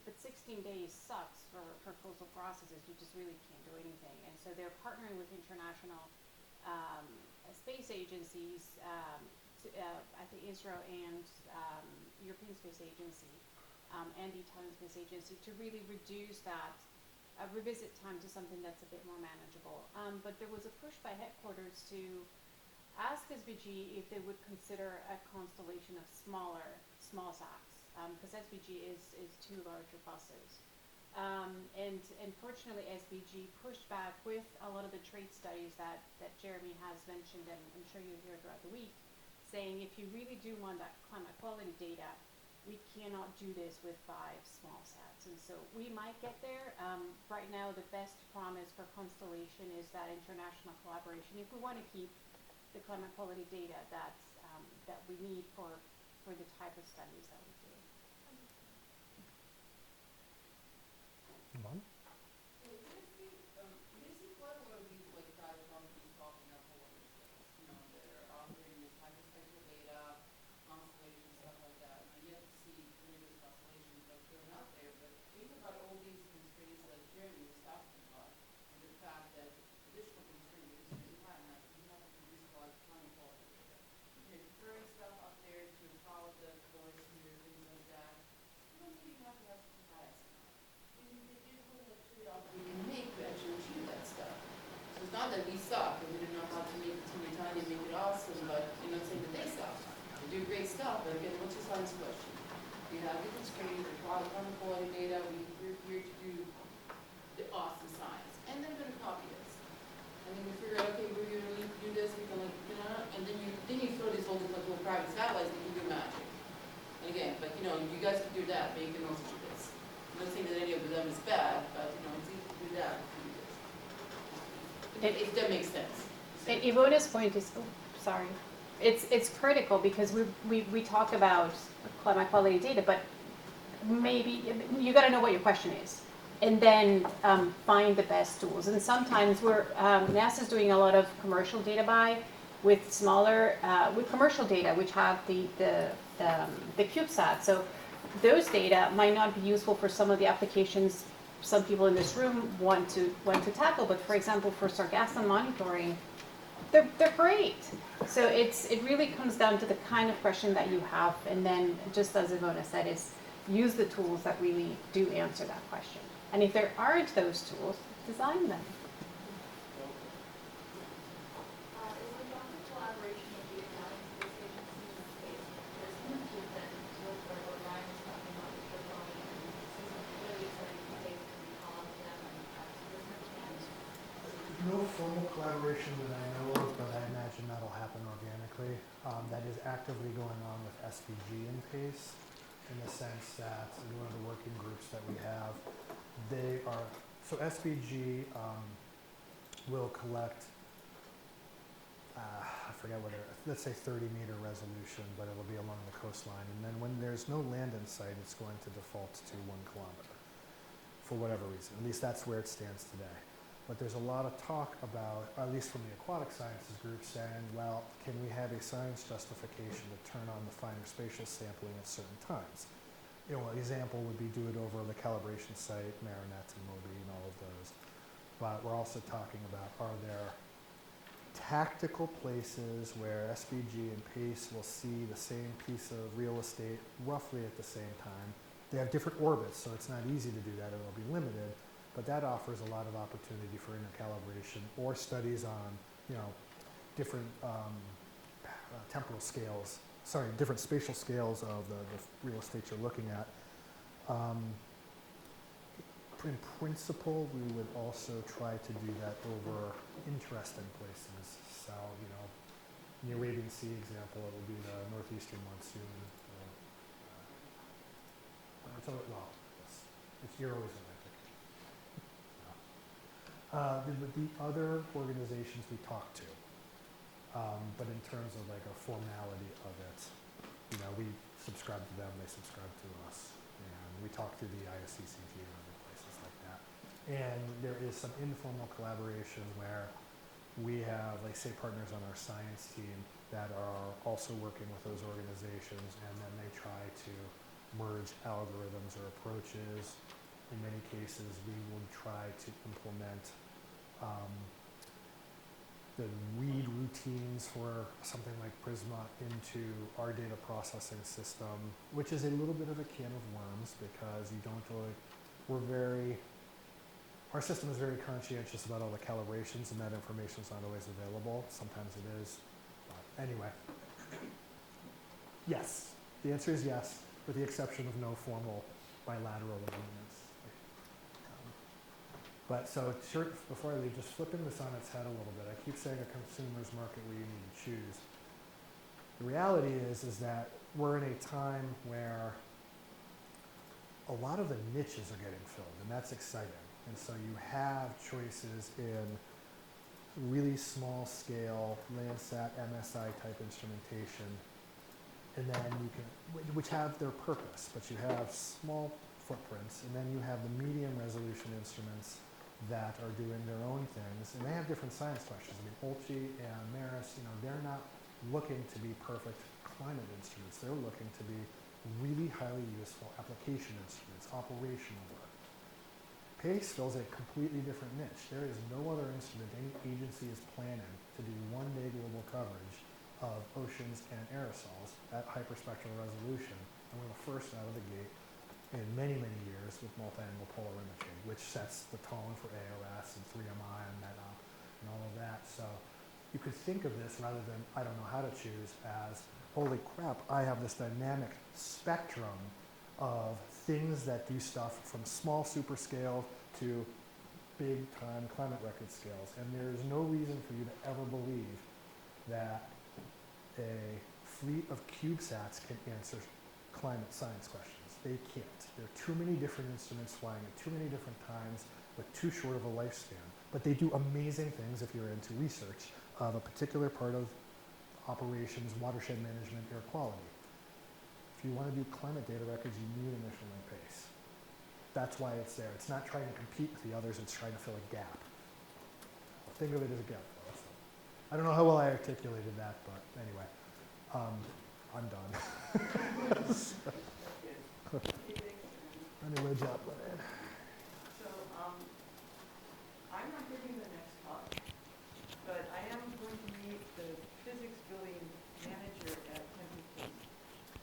But 16 days sucks for coastal processes. You just really can't do anything. And so they're partnering with international space agencies, I think Israel and European Space Agency and the Italian Space Agency, to really reduce that revisit time to something that's a bit more manageable. But there was a push by headquarters to ask SVG if they would consider a constellation of small sats, because SVG is two larger buses. And fortunately, SVG pushed back with a lot of the trade studies that Jeremy has mentioned, and I'm sure you'll hear throughout the week, saying if you really do want that climate quality data, we cannot do this with 5 small sats. And so we might get there. Right now, the best promise for constellation is that international collaboration, if we want to keep the climate quality data that we need for the type of studies that we do. Mom? You're gonna see quite a lot of these like data companies popping up all over the place. You know, they're offering this hyperspectral data, constellation, stuff like that. And I yet to see any of those constellations like thrown out there. But think about all these constraints like Jeremy was talking about, and the fact that additional constraint because you have to produce a lot of climate quality data. You know, throwing stuff up there to follow the course here, things like that. You don't even have to have such a high estimate. There's whole trade-off we can make to actually achieve that stuff. So it's not that we suck and we don't know how to make it teeny tiny and make it awesome, but you're not saying that they suck. They do great stuff, but again, what's the science question? We have the constraints, the quality data, we're here to do the awesome science. And they're going to copy us. And then we figure out, okay, we're going to need to do this, we can like, you know, and then you throw these whole like little private satellites that can do magic. And again, but you know, you guys can do that, but you can also do this. I'm not saying that any of them is bad, but you know, it's easy to do that if you do this. If that makes sense. Ivona's point is, sorry, it's critical because we talk about climate quality data, but maybe you got to know what your question is, and then find the best tools. And sometimes NASA's doing a lot of commercial data buy with smaller with commercial data, which have the CubeSat. So those data might not be useful for some of the applications some people in this room want to tackle, but for example, for sargassum monitoring, they're great. So it really comes down to the kind of question that you have, and then just as Ivona said, is use the tools that really do answer that question. And if there aren't those tools, design them. Is the Optical Collaboration of the Italian Space Agency and space? There's one tool that where Ryan was talking about the triple and some really exciting space to be calling them and No formal collaboration that I know of, but I imagine that'll happen organically. That is actively going on with SVG and PACE, in the sense that one of the working groups that we have, they are, so SVG will collect, I forget whether, let's say 30-meter resolution, but it'll be along the coastline. And then when there's no land in sight, it's going to default to 1 kilometer, for whatever reason. At least that's where it stands today. But there's a lot of talk about, at least from the aquatic sciences group, saying, well, can we have a science justification to turn on the finer spatial sampling at certain times? You know, an example would be do it over the calibration site, Marinette and Moby and all of those. But we're also talking about, are there tactical places where SVG and PACE will see the same piece of real estate roughly at the same time? They have different orbits, so it's not easy to do that, it'll be limited. But that offers a lot of opportunity for intercalibration or studies on, you know, different temporal scales, different spatial scales of the real estate you're looking at. in principle, we would also try to do that over interesting places. So, you know, in the Arabian Sea example, it would be the northeastern monsoon. You're always Atlantic. The other organizations we talk to, but in terms of like a formality of it, you know, we subscribe to them, they subscribe to us, and we talk to the ISCCG and other places like that. And there is some informal collaboration where we have, like, say, partners on our science team that are also working with those organizations, and then they try to merge algorithms or approaches. In many cases, we will try to implement the read routines for something like Prisma into our data processing system, which is a little bit of a can of worms because you don't really, our system is very conscientious about all the calibrations, and that information is not always available. Sometimes it is, but anyway. Yes, the answer is yes, with the exception of no formal bilateral agreements. But so, before I leave, just flipping this on its head a little bit, I keep saying a consumer's market where you need to choose. The reality is that we're in a time where a lot of the niches are getting filled, and that's exciting. And so you have choices in really small scale, Landsat, MSI type instrumentation, and then you can, which have their purpose, but you have small footprints, and then you have the medium resolution instruments that are doing their own things, and they have different science questions. I mean, Olchi and Maris, you know, they're not looking to be perfect climate instruments. They're looking to be really highly useful application instruments, operational work. PACE fills a completely different niche. There is no other instrument any agency is planning to do one-day global coverage of oceans and aerosols at hyperspectral resolution, and we're the first out of the gate in many, many years with multi-angle polar imaging, which sets the tone for AOS and 3MI and METOP and all of that. So you could think of this, rather than I don't know how to choose, as holy crap, I have this dynamic spectrum of things that do stuff from small super scale to big time climate record scales. And there's no reason for you to ever believe that a fleet of CubeSats can answer climate science questions. They can't. There are too many different instruments flying at too many different times with too short of a lifespan. But they do amazing things if you're into research of a particular part of operations, watershed management, air quality. If you want to do climate data records, you need a mission like PACE. That's why it's there. It's not trying to compete with the others, it's trying to fill a gap. Think of it as a gap. I don't know how well I articulated that, but anyway, I'm done. Anyway, job Leonard. So, I'm not giving the next talk, but I am going to meet the physics building manager at Temporal.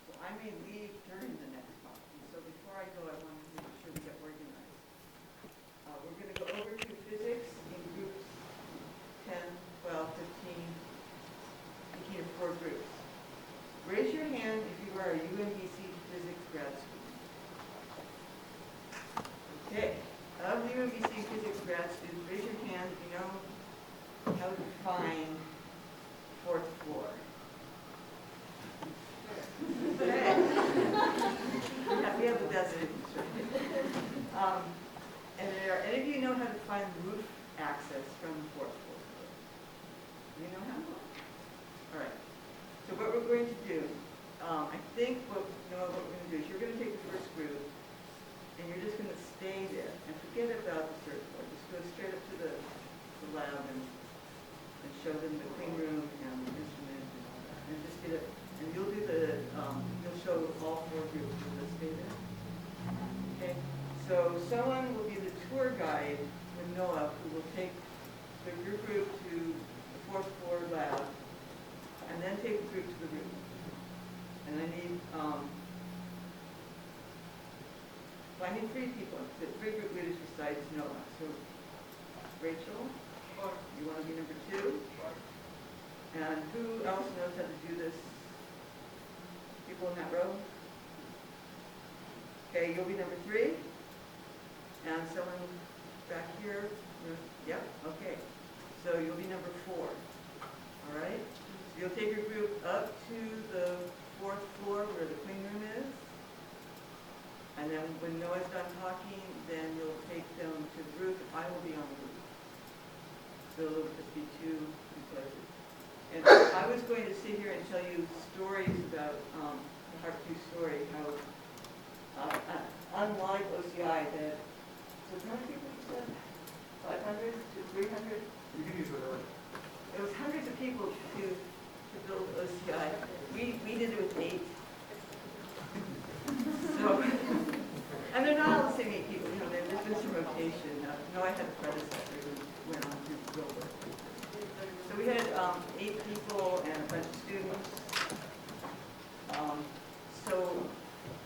So I may leave during the next talk. And so before I go, I want to make sure we get organized. We're going to go over to physics in groups 10, 12, 15, 4 groups. Raise your hand if you are a UMBC physics grad student. Okay, of the UMBC physics grad students, raise your hand if you know how to find fourth floor. Okay. We have the designations, right? And are any of you know how to find roof access from the fourth floor? Do you know how? All right. So what we're going to do, I think what we're going to do is you're going to take the first group, and you're just going to stay there and forget about the third floor. Just go straight up to the lab and show them the clean room and the instrument and all that. And just get it. And you'll do the you'll show all 4 groups. You'll just stay there. Okay. So someone will be the tour guide with Noah, who will take your group to the 4th floor lab, and then take the group to the room. And I need 3 people, 3 group leaders besides Noah. So Rachel, you want to be number 2? And who else knows how to do this? People in that row? Okay, you'll be number 3. And someone back here, yep, okay. So you'll be number 4, all right? So you'll take your group up to the 4th floor where the clean room is. And then when Noah's done talking, then you'll take them to the roof. I will be on the roof. So it'll just be two places. And I was going to sit here and tell you stories about the Harp Cube story, how unlike OCI that, so how many people you said? 500 to 300? You can use whatever. It was hundreds of people to build OCI. We did it with 8. So, and they're not all the same 8 people, you know, there's been some rotation. I had a predecessor who went on to build it. So we had 8 people and a bunch of students. So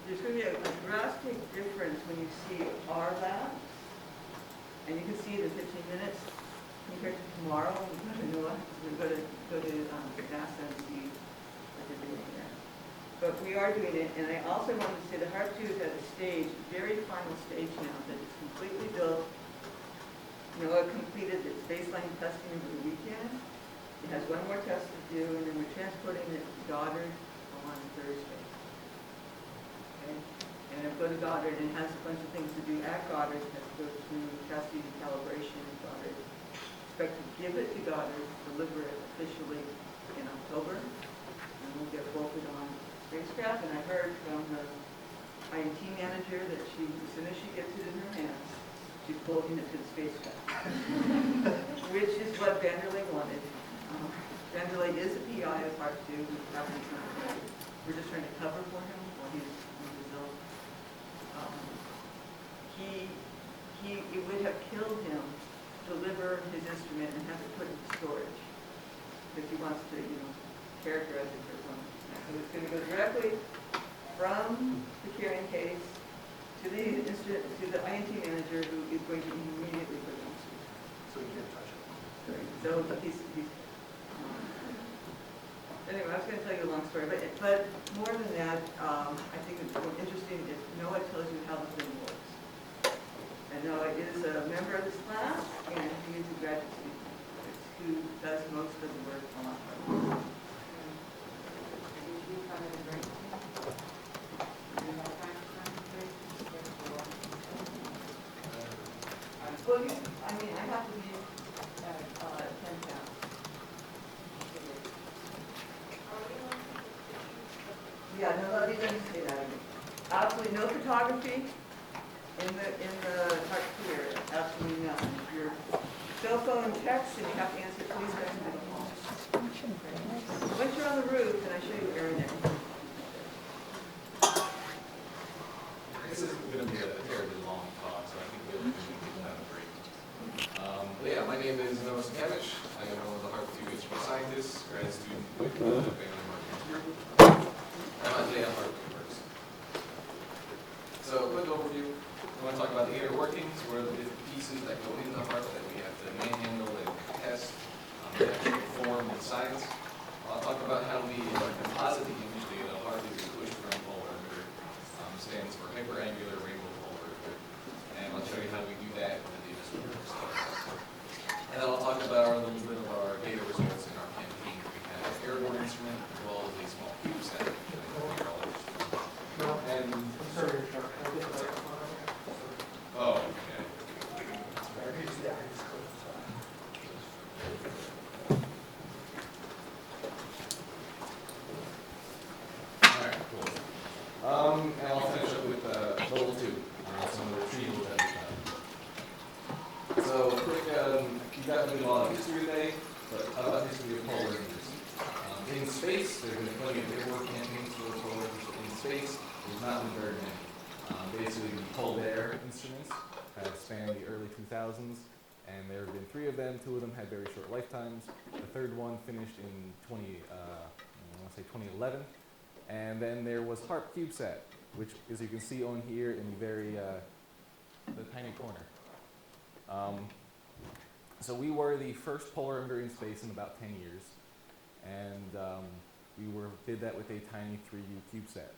there's going to be a drastic difference when you see our lab, and you can see it in 15 minutes compared to tomorrow when we go to NOAA. We go to NASA and see what they're doing there. But we are doing it, and I also wanted to say the Harp Cube is at a stage, very final stage now, that it's completely built. NOAA completed its baseline testing over the weekend. It has one more test to do, and then we're transporting it to Goddard on Thursday. Okay? And it'll go to Goddard, and it has a bunch of things to do at Goddard. It has to go through testing and calibration at Goddard. Expect to give it to Goddard, deliver it officially in October, and we'll get bolted on spacecraft. And I heard from the INT manager that as soon as she gets it in her hands, she's bolting it to the spacecraft, which is what Vanderlei wanted. Vanderlei is a PI of Harp 2. We're just trying to cover for him while he's in Brazil. It would have killed him to deliver his instrument and have to put it in storage because he wants to, characterize it for something. So it's going to go directly from the carrying case to the instrument, to the INT manager, who is going to immediately put it on storage. So you can't touch it. So he's anyway, I was going to tell you a long story, but more than that, I think it's more interesting if Noah tells you how the thing works. And Noah is a member of this class, and he is a graduate student. It's who does most of the work on our Well, I have to be at 10 pounds. Yeah, no, let me say that again. Absolutely no photography in the Harp Cube area. Absolutely none. Your cell phone texts, and you have to answer please text me the phone. Once you're on the roof, then I show you area there. This isn't going to be a terribly long talk, so I think we'll have a break. But yeah, my name is Noah Sienkiewicz. I am one of the Harp Cube instrument scientists, grad student with the Family Marketing Group. I'm on today on Harp Cube works. So, quick overview. We want to talk about the inner workings. What are the different pieces that go into the harp that we have to manhandle and test, the actual form and size. I'll talk about how we composite the image data. Harp is a push from polarimeter. Stands for hyperangular rainbow polarimeter. And I'll show you how we do that in the data stuff. And then I'll talk about a little bit of our data results in our campaign. We had an airborne instrument as well as a small cubesat. And Sorry, can I get the microphone on here? oh, okay. Alright, cool. And I'll finish up with level 2, some of the retrievals that we found. So, quick, you got to do a lot of history today, but how about history of polar images? In space, there's been plenty of airborne campaigns for polar images. In space, there's not been very many. Basically, the cold air instruments have spanned the early 2000s, and there have been 3 of them. 2 of them had very short lifetimes. The third one finished in 2011. And then there was Harp Cubesat, which, as you can see on here in the tiny corner. So we were the first polarimeter in space in about 10 years, and we did that with a tiny 3U CubeSat.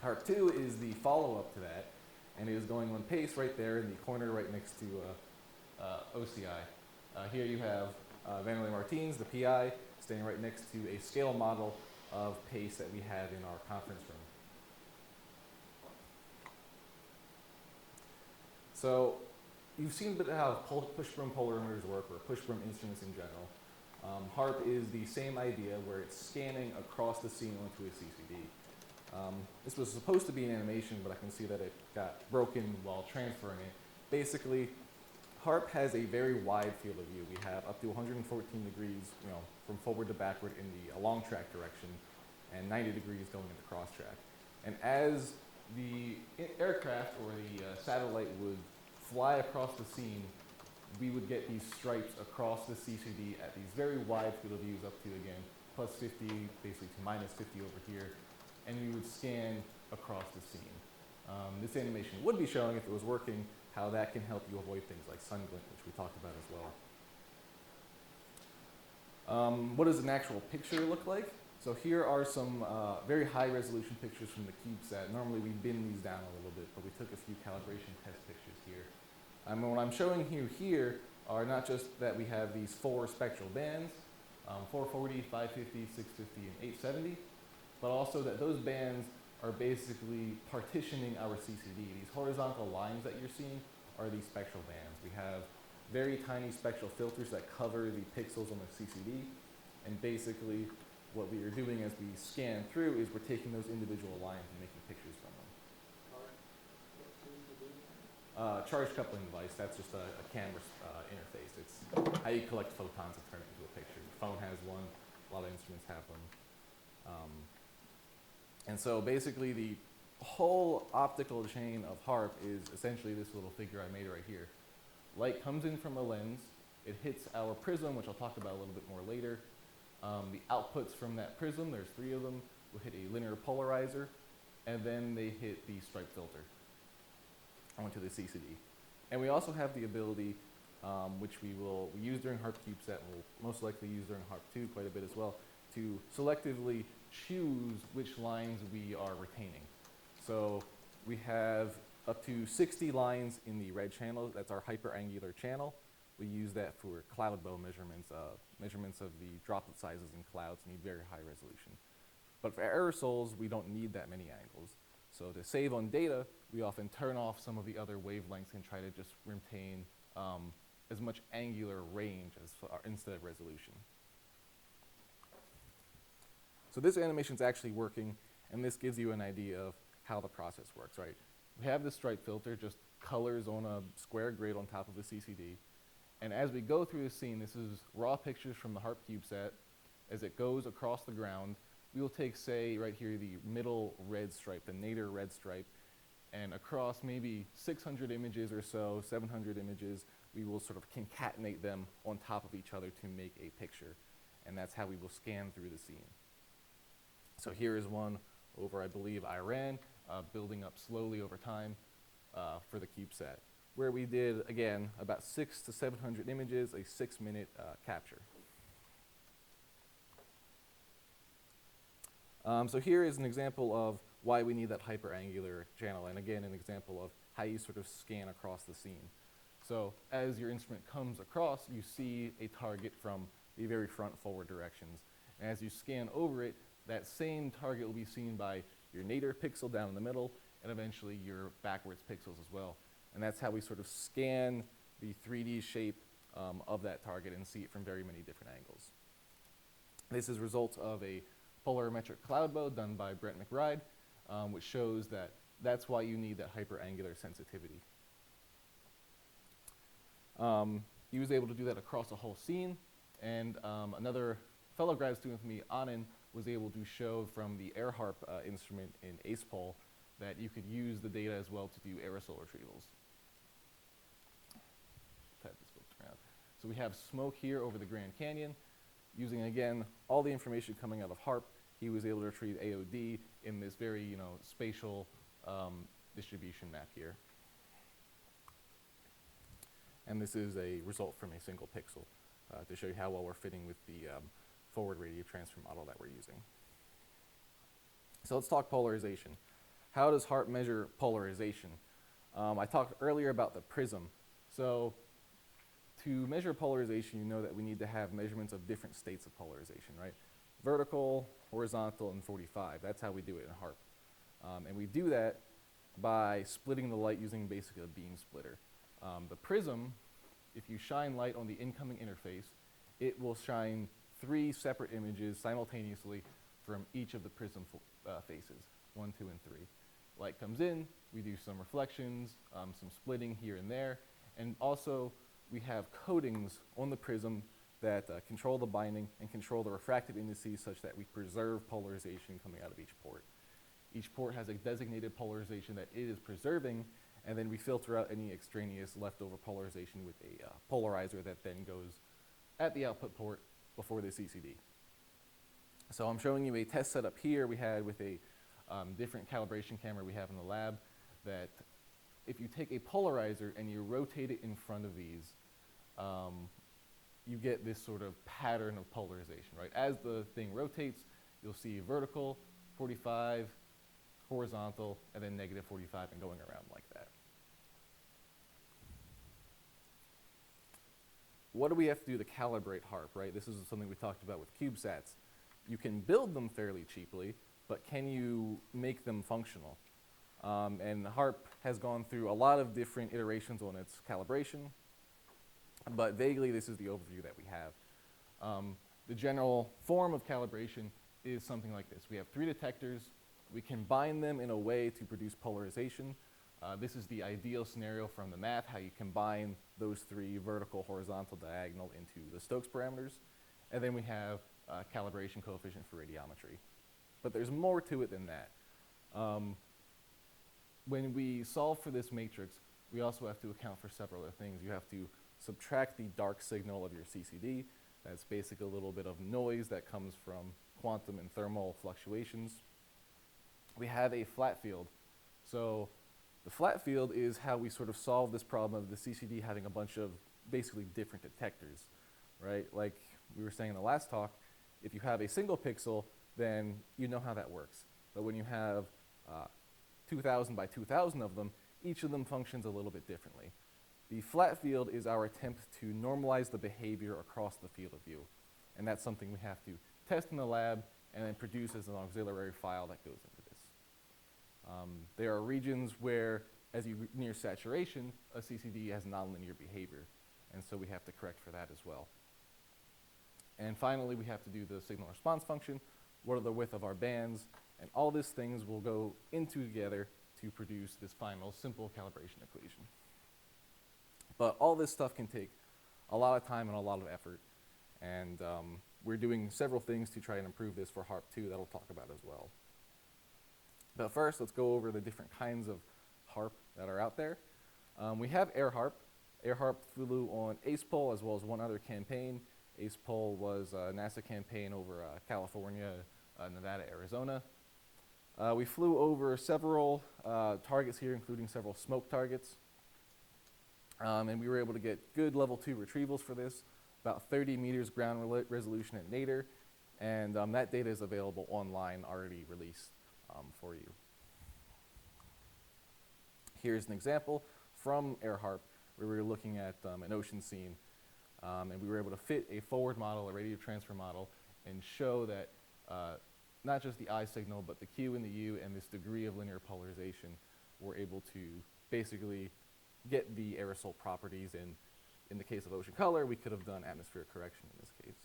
Harp 2 is the follow-up to that, and it is going on pace right there in the corner right next to OCI. Here you have Vanderlei Martins, the PI, standing right next to a scale model of pace that we had in our conference room. So you've seen a bit of how push-broom polarimeters work, or push-broom instruments in general. Harp is the same idea, where it's scanning across the scene onto a CCD. This was supposed to be an animation, but I can see that it got broken while transferring it. Basically, Harp has a very wide field of view. We have up to 114 degrees, from forward to backward in the along track direction, and 90 degrees going into cross track. And as the aircraft or the satellite would fly across the scene, we would get these stripes across the CCD at these very wide field of views, up to, again, plus 50, basically to minus 50 over here, and we would scan across the scene. This animation would be showing, if it was working, how that can help you avoid things like sun glint, which we talked about as well. What does an actual picture look like? So here are some very high resolution pictures from the Cubesat. Normally we bin these down a little bit, but we took a few calibration test pictures here. And what I'm showing you here are not just that we have these 4 spectral bands, 440, 550, 650, and 870, but also that those bands are basically partitioning our CCD. These horizontal lines that you're seeing are these spectral bands. We have very tiny spectral filters that cover the pixels on the CCD, and basically what we are doing as we scan through is we're taking those individual lines and making pictures from them. Charge coupling device, that's just a camera interface. It's how you collect photons and turn it into a picture. The phone has one, a lot of instruments have them. And so basically the whole optical chain of Harp is essentially this little figure I made right here. Light comes in from a lens, it hits our prism, which I'll talk about a little bit more later. The outputs from that prism, there's 3 of them, will hit a linear polarizer, and then they hit the stripe filter onto the CCD. And we also have the ability, which we use during Harp Cubesat, and we'll most likely use during Harp 2 quite a bit as well, to selectively choose which lines we are retaining. So we have up to 60 lines in the red channel. That's our hyperangular channel. We use that for cloud bow measurements. Measurements of the droplet sizes in clouds need very high resolution. But for aerosols, we don't need that many angles. So to save on data, we often turn off some of the other wavelengths and try to just retain as much angular range instead of resolution. So this animation is actually working, and this gives you an idea of how the process works, right? We have this stripe filter, just colors on a square grid on top of the CCD. And as we go through the scene, this is raw pictures from the Harp Cubesat. As it goes across the ground, we will take, say, right here, the middle red stripe, the nadir red stripe, and across maybe 600 images or so, 700 images, we will sort of concatenate them on top of each other to make a picture. And that's how we will scan through the scene. So here is one over, I believe, Iran, building up slowly over time for the Cubesat, where we did, again, about 600 to 700 images, a 6-minute capture. So here is an example of why we need that hyperangular channel, and again, an example of how you sort of scan across the scene. So as your instrument comes across, you see a target from the very front forward directions. And as you scan over it, that same target will be seen by your nadir pixel down in the middle, and eventually your backwards pixels as well. And that's how we sort of scan the 3D shape of that target and see it from very many different angles. This is a result of a polarimetric cloud bow done by Brent McBride, which shows that that's why you need that hyperangular sensitivity. He was able to do that across a whole scene, and another fellow grad student with me, Anand, was able to show from the Air Harp instrument in AcePol that you could use the data as well to do aerosol retrievals. So we have smoke here over the Grand Canyon. Using, again, all the information coming out of Harp, he was able to retrieve AOD in this very, spatial distribution map here. And this is a result from a single pixel to show you how well we're fitting with the forward radiative transfer model that we're using. So let's talk polarization. How does Harp measure polarization? I talked earlier about the prism. So to measure polarization, you know that we need to have measurements of different states of polarization, right? Vertical, horizontal, and 45. That's how we do it in Harp. And we do that by splitting the light using basically a beam splitter. The prism, if you shine light on the incoming interface, it will shine 3 separate images simultaneously from each of the prism faces, 1, 2, and 3. Light comes in, we do some reflections, some splitting here and there, and also we have coatings on the prism that control the binding and control the refractive indices such that we preserve polarization coming out of each port. Each port has a designated polarization that it is preserving, and then we filter out any extraneous leftover polarization with a polarizer that then goes at the output port before the CCD. So I'm showing you a test setup here we had with a different calibration camera we have in the lab, that if you take a polarizer and you rotate it in front of these, you get this sort of pattern of polarization, right? As the thing rotates, you'll see vertical, 45, horizontal, and then negative 45, and going around like that. What do we have to do to calibrate Harp, right? This is something we talked about with CubeSats. You can build them fairly cheaply, but can you make them functional? And Harp has gone through a lot of different iterations on its calibration, but vaguely this is the overview that we have. The general form of calibration is something like this. We have 3 detectors. We combine them in a way to produce polarization. This is the ideal scenario from the math, how you combine those 3 vertical, horizontal, diagonal into the Stokes parameters. And then we have calibration coefficient for radiometry. But there's more to it than that. When we solve for this matrix, we also have to account for several other things. You have to subtract the dark signal of your CCD. That's basically a little bit of noise that comes from quantum and thermal fluctuations. We have a flat field. So the flat field is how we sort of solve this problem of the CCD having a bunch of basically different detectors, right? Like we were saying in the last talk, if you have a single pixel, then you know how that works. But when you have 2,000 by 2,000 of them, each of them functions a little bit differently. The flat field is our attempt to normalize the behavior across the field of view. And that's something we have to test in the lab and then produce as an auxiliary file that goes into this. There are regions where, as you near saturation, a CCD has nonlinear behavior. And so we have to correct for that as well. And finally, we have to do the signal response function. What are the width of our bands? And all these things will go into together to produce this final simple calibration equation. But all this stuff can take a lot of time and a lot of effort. And we're doing several things to try and improve this for Harp 2 that I'll talk about as well. But first, let's go over the different kinds of Harp that are out there. We have Air Harp. Air Harp flew on ACE-POL as well as one other campaign. ACE-POL was a NASA campaign over California, Nevada, Arizona. We flew over several targets here, including several smoke targets. And we were able to get good level 2 retrievals for this, about 30 meters ground resolution at nadir. And that data is available online, already released for you. Here's an example from Air Harp where we were looking at an ocean scene. And we were able to fit a forward model, a radiative transfer model, and show that not just the I signal, but the Q and the U and this degree of linear polarization were able to basically get the aerosol properties. And in the case of ocean color, we could have done atmospheric correction in this case.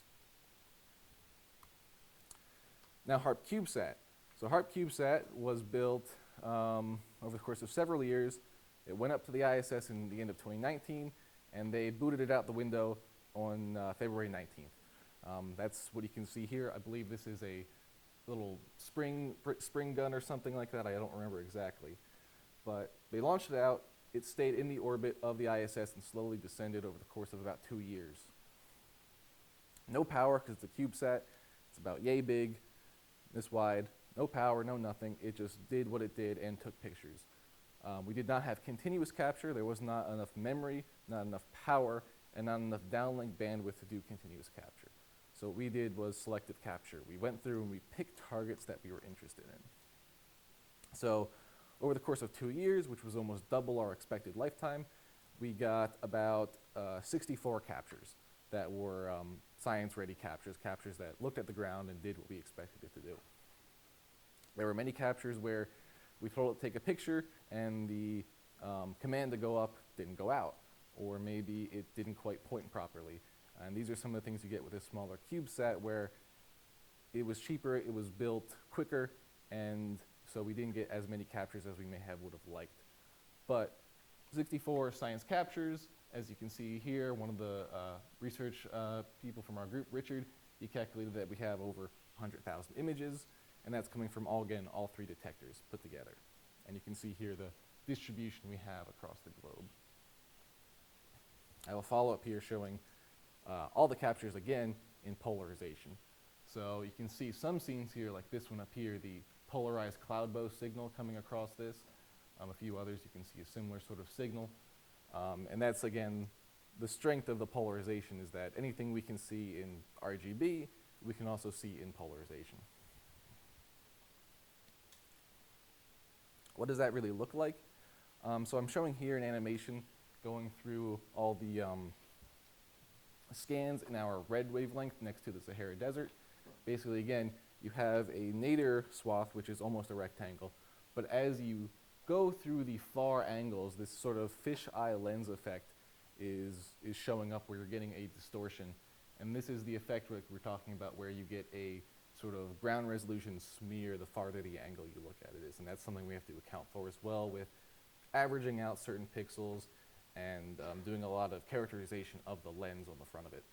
Now, Harp Cubesat. So Harp Cubesat was built over the course of several years. It went up to the ISS in the end of 2019, and they booted it out the window on February 19th. That's what you can see here. I believe this is a little spring gun or something like that. I don't remember exactly. But they launched it out. It stayed in the orbit of the ISS and slowly descended over the course of about 2 years. No power because it's a CubeSat. It's about yay big, this wide. No power, no nothing. It just did what it did and took pictures. We did not have continuous capture. There was not enough memory, not enough power, and not enough downlink bandwidth to do continuous capture. So what we did was selective capture. We went through and we picked targets that we were interested in. So over the course of 2 years, which was almost double our expected lifetime, we got about 64 captures that were science-ready captures, captures that looked at the ground and did what we expected it to do. There were many captures where we told it to take a picture and the command to go up didn't go out, or maybe it didn't quite point properly. And these are some of the things you get with a smaller CubeSat, where it was cheaper, it was built quicker, and so we didn't get as many captures as we may have would have liked. But 64 science captures, as you can see here, one of the research people from our group, Richard, he calculated that we have over 100,000 images, and that's coming from, all 3 detectors put together. And you can see here the distribution we have across the globe. I will follow up here showing all the captures again in polarization. So you can see some scenes here, like this one up here, the polarized cloud bow signal coming across this. A few others, you can see a similar sort of signal. And that's, again, the strength of the polarization is that anything we can see in RGB, we can also see in polarization. What does that really look like? So I'm showing here an animation going through all the scans in our red wavelength next to the Sahara Desert. Basically, again, you have a nadir swath, which is almost a rectangle, but as you go through the far angles, this sort of fisheye lens effect is showing up where you're getting a distortion. And this is the effect we're talking about, where you get a sort of ground resolution smear the farther the angle you look at it is. And that's something we have to account for as well, with averaging out certain pixels and doing a lot of characterization of the lens on the front of it.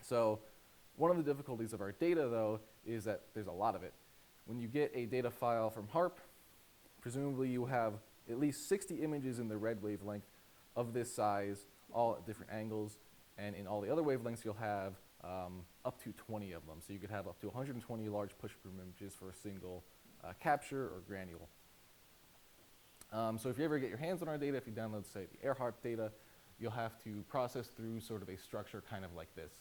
So one of the difficulties of our data, though, is that there's a lot of it. When you get a data file from Harp, presumably you have at least 60 images in the red wavelength of this size, all at different angles, and in all the other wavelengths you'll have up to 20 of them. So you could have up to 120 large push broom images for a single capture or granule. So if you ever get your hands on our data, if you download, say, the Harp data, you'll have to process through sort of a structure kind of like this.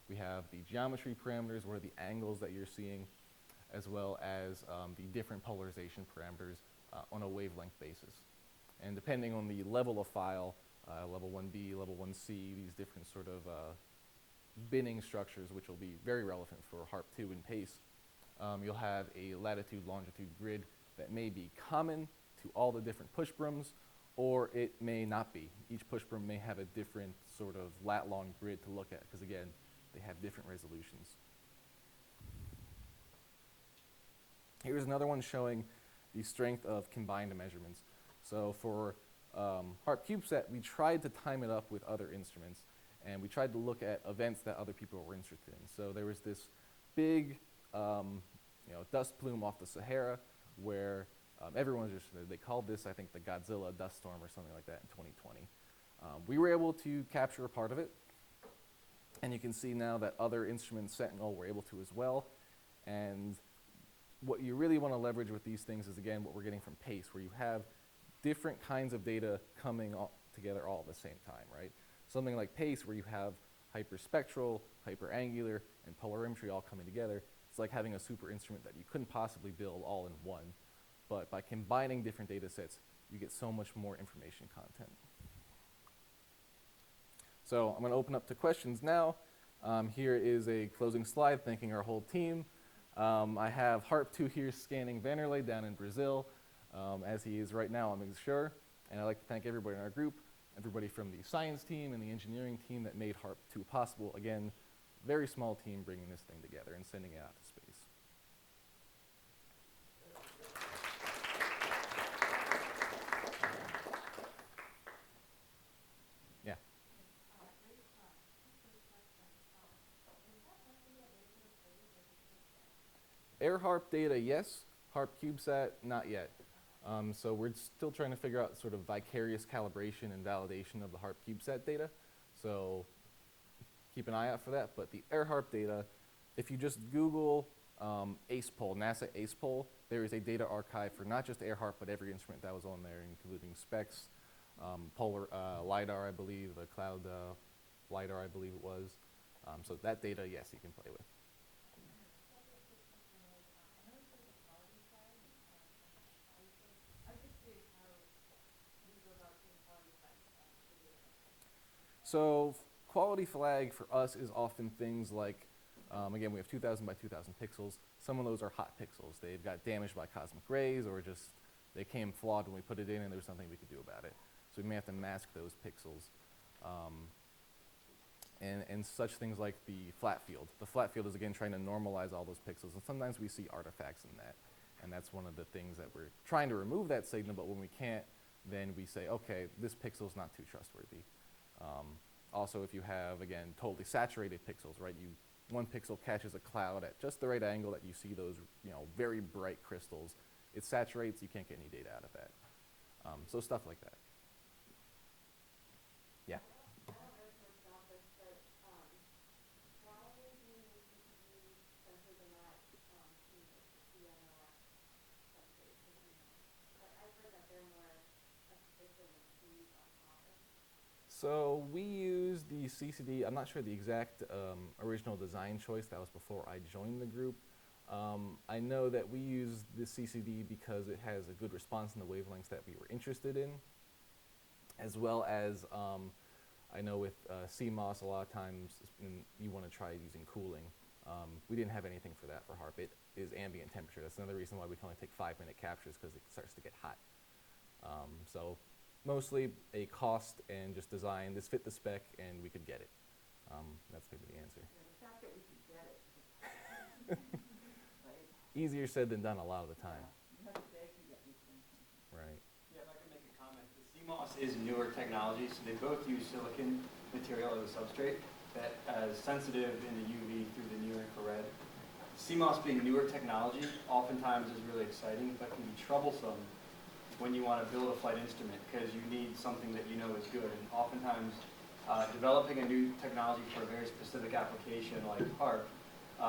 We have the geometry parameters, what are the angles that you're seeing, as well as the different polarization parameters on a wavelength basis. And depending on the level of file, level 1B, level 1C, these different sort of binning structures, which will be very relevant for Harp 2 and PACE, you'll have a latitude-longitude grid that may be common to all the different push brooms, or it may not be. Each push broom may have a different sort of lat-long grid to look at, because again, they have different resolutions. Here's another one showing the strength of combined measurements. So for Harp Cubesat, we tried to time it up with other instruments, and we tried to look at events that other people were interested in. So there was this big dust plume off the Sahara where everyone was interested. They called this, I think, the Godzilla dust storm or something like that in 2020. We were able to capture a part of it, and you can see now that other instruments, Sentinel, were able to as well. And what you really want to leverage with these things is, again, what we're getting from PACE, where you have different kinds of data coming all together all at the same time, right? Something like PACE, where you have hyperspectral, hyperangular, and polarimetry all coming together. It's like having a super instrument that you couldn't possibly build all in one. But by combining different data sets, you get so much more information content. So I'm going to open up to questions now. Here is a closing slide thanking our whole team. I have Harp 2 here scanning Vanderlei down in Brazil, as he is right now, I'm sure. And I'd like to thank everybody in our group, everybody from the science team and the engineering team that made Harp 2 possible. Again, very small team bringing this thing together and sending it out to space. Yeah. Harp data, yes. Harp Cubesat, not yet. So we're still trying to figure out sort of vicarious calibration and validation of the Harp Cubesat data. So keep an eye out for that. But the Harp data, if you just Google ACE-Pol, NASA ACE-Pol, there is a data archive for not just Harp, but every instrument that was on there, including specs, polar LiDAR, I believe, the cloud LiDAR, I believe it was. So that data, yes, you can play with. So quality flag for us is often things like, again, we have 2000 by 2000 pixels. Some of those are hot pixels. They've got damaged by cosmic rays, or just they came flawed when we put it in and there's nothing we could do about it. So we may have to mask those pixels. And such things like the flat field. The flat field is, again, trying to normalize all those pixels, and sometimes we see artifacts in that. And that's one of the things that we're trying to remove that signal, but when we can't, then we say, okay, this pixel's not too trustworthy. Also, if you have, again, totally saturated pixels, right? One pixel catches a cloud at just the right angle that you see those, very bright crystals. It saturates, you can't get any data out of that. So stuff like that. Yeah. I don't know too much about this, but why do you need CCD sensors and not, CMOS substrates or something? I've heard that they're more efficient and can use on copper. So we use the CCD. I'm not sure the exact original design choice. That was before I joined the group. I know that we use the CCD because it has a good response in the wavelengths that we were interested in, as well as I know with CMOS a lot of times you want to try using cooling. We didn't have anything for that for HARP. It is ambient temperature. That's another reason why we can only take 5-minute captures, because it starts to get hot. So mostly a cost and just design. This fit the spec and we could get it. That's maybe the answer. Yeah, the fact that we could get it. Right? Easier said than done a lot of the time. You have to beg to get these things. Right. Yeah, if I can make a comment. The CMOS is newer technology, so they both use silicon material as a substrate that is sensitive in the UV through the near infrared. CMOS being newer technology oftentimes is really exciting, but can be troublesome when you want to build a flight instrument, because you need something that you know is good. And oftentimes, developing a new technology for a very specific application like HARP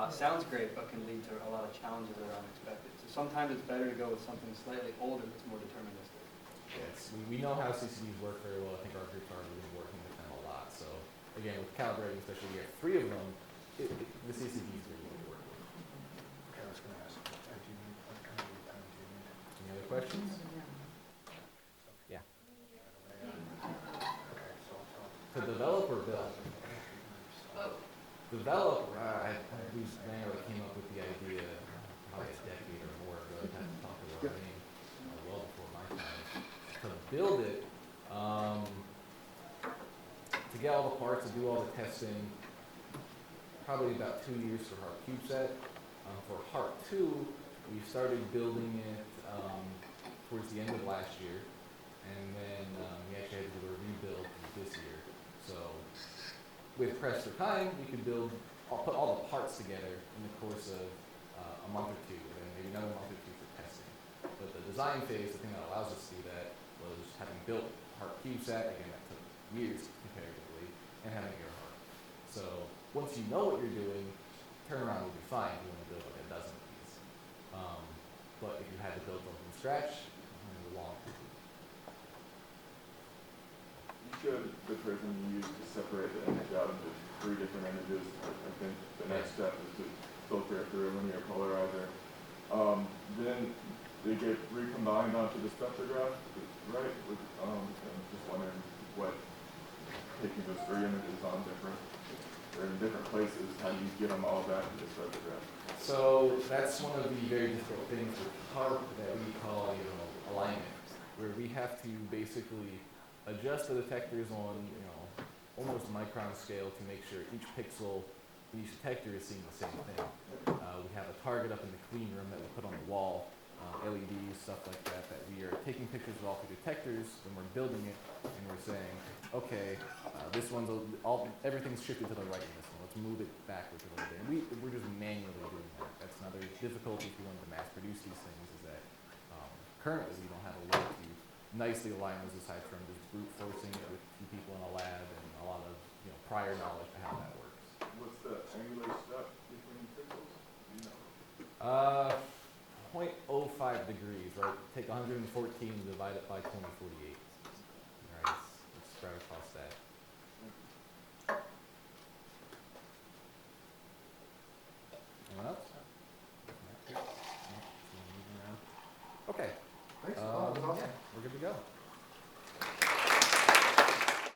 sounds great, but can lead to a lot of challenges that are unexpected. So sometimes it's better to go with something slightly older that's more deterministic. Yes, we know how CCDs work very well. I think our group's already been working with them a lot. So again, with calibrating, especially we have 3 of them, the CCDs are really work with. Okay, I was going to ask, what kind of lead time do you need? Any other questions? Yeah. Okay, so To develop or build? Develop, we mainly came up with the idea probably a decade or more ago. I had to talk to our name well before my time. To build it, to get all the parts, to do all the testing, probably about 2 years for Harp Cubesat. For Harp 2, we started building it towards the end of last year, and then we actually had to do a rebuild this year. So with press for time, we could put all the parts together in the course of a month or 2, and then maybe another month or 2 for testing. But the design phase, the thing that allows us to do that, was having built Harp Cubesat. Again, that took years comparatively, and having your Harp. So once you know what you're doing, turnaround will be fine if you want to build like a dozen of these. But if you had to build them from scratch, it was long. You showed the prism you used to separate the image out into 3 different images. I think the next step is to filter it through a linear polarizer. Then they get recombined onto the spectrograph, right? I'm just wondering what taking those 3 images on they're in different places, how do you get them all back to the spectrograph? So that's one of the very difficult things with HARP that we call, alignment, where we have to basically adjust the detectors on, almost micron scale to make sure each pixel, each detector is seeing the same thing. We have a target up in the clean room that we put on the wall, LEDs, stuff like that, that we are taking pictures of all the detectors when we're building it, and we're saying, okay, this one's everything's shifted to the right in this one. Let's move it backwards a little bit. And we're just manually doing that. That's another difficulty if you wanted to mass produce these things, is that currently we don't have a way to nicely align those aside from just brute forcing it with 2 people in a lab and a lot of prior knowledge to how that works. What's the angular step between pixels? Do you know? 0.05 degrees, right? Take 114 and divide it by 2048. Right, it's spread across that. Anyone else? Okay. Thanks. That was awesome. Yeah, we're good to go.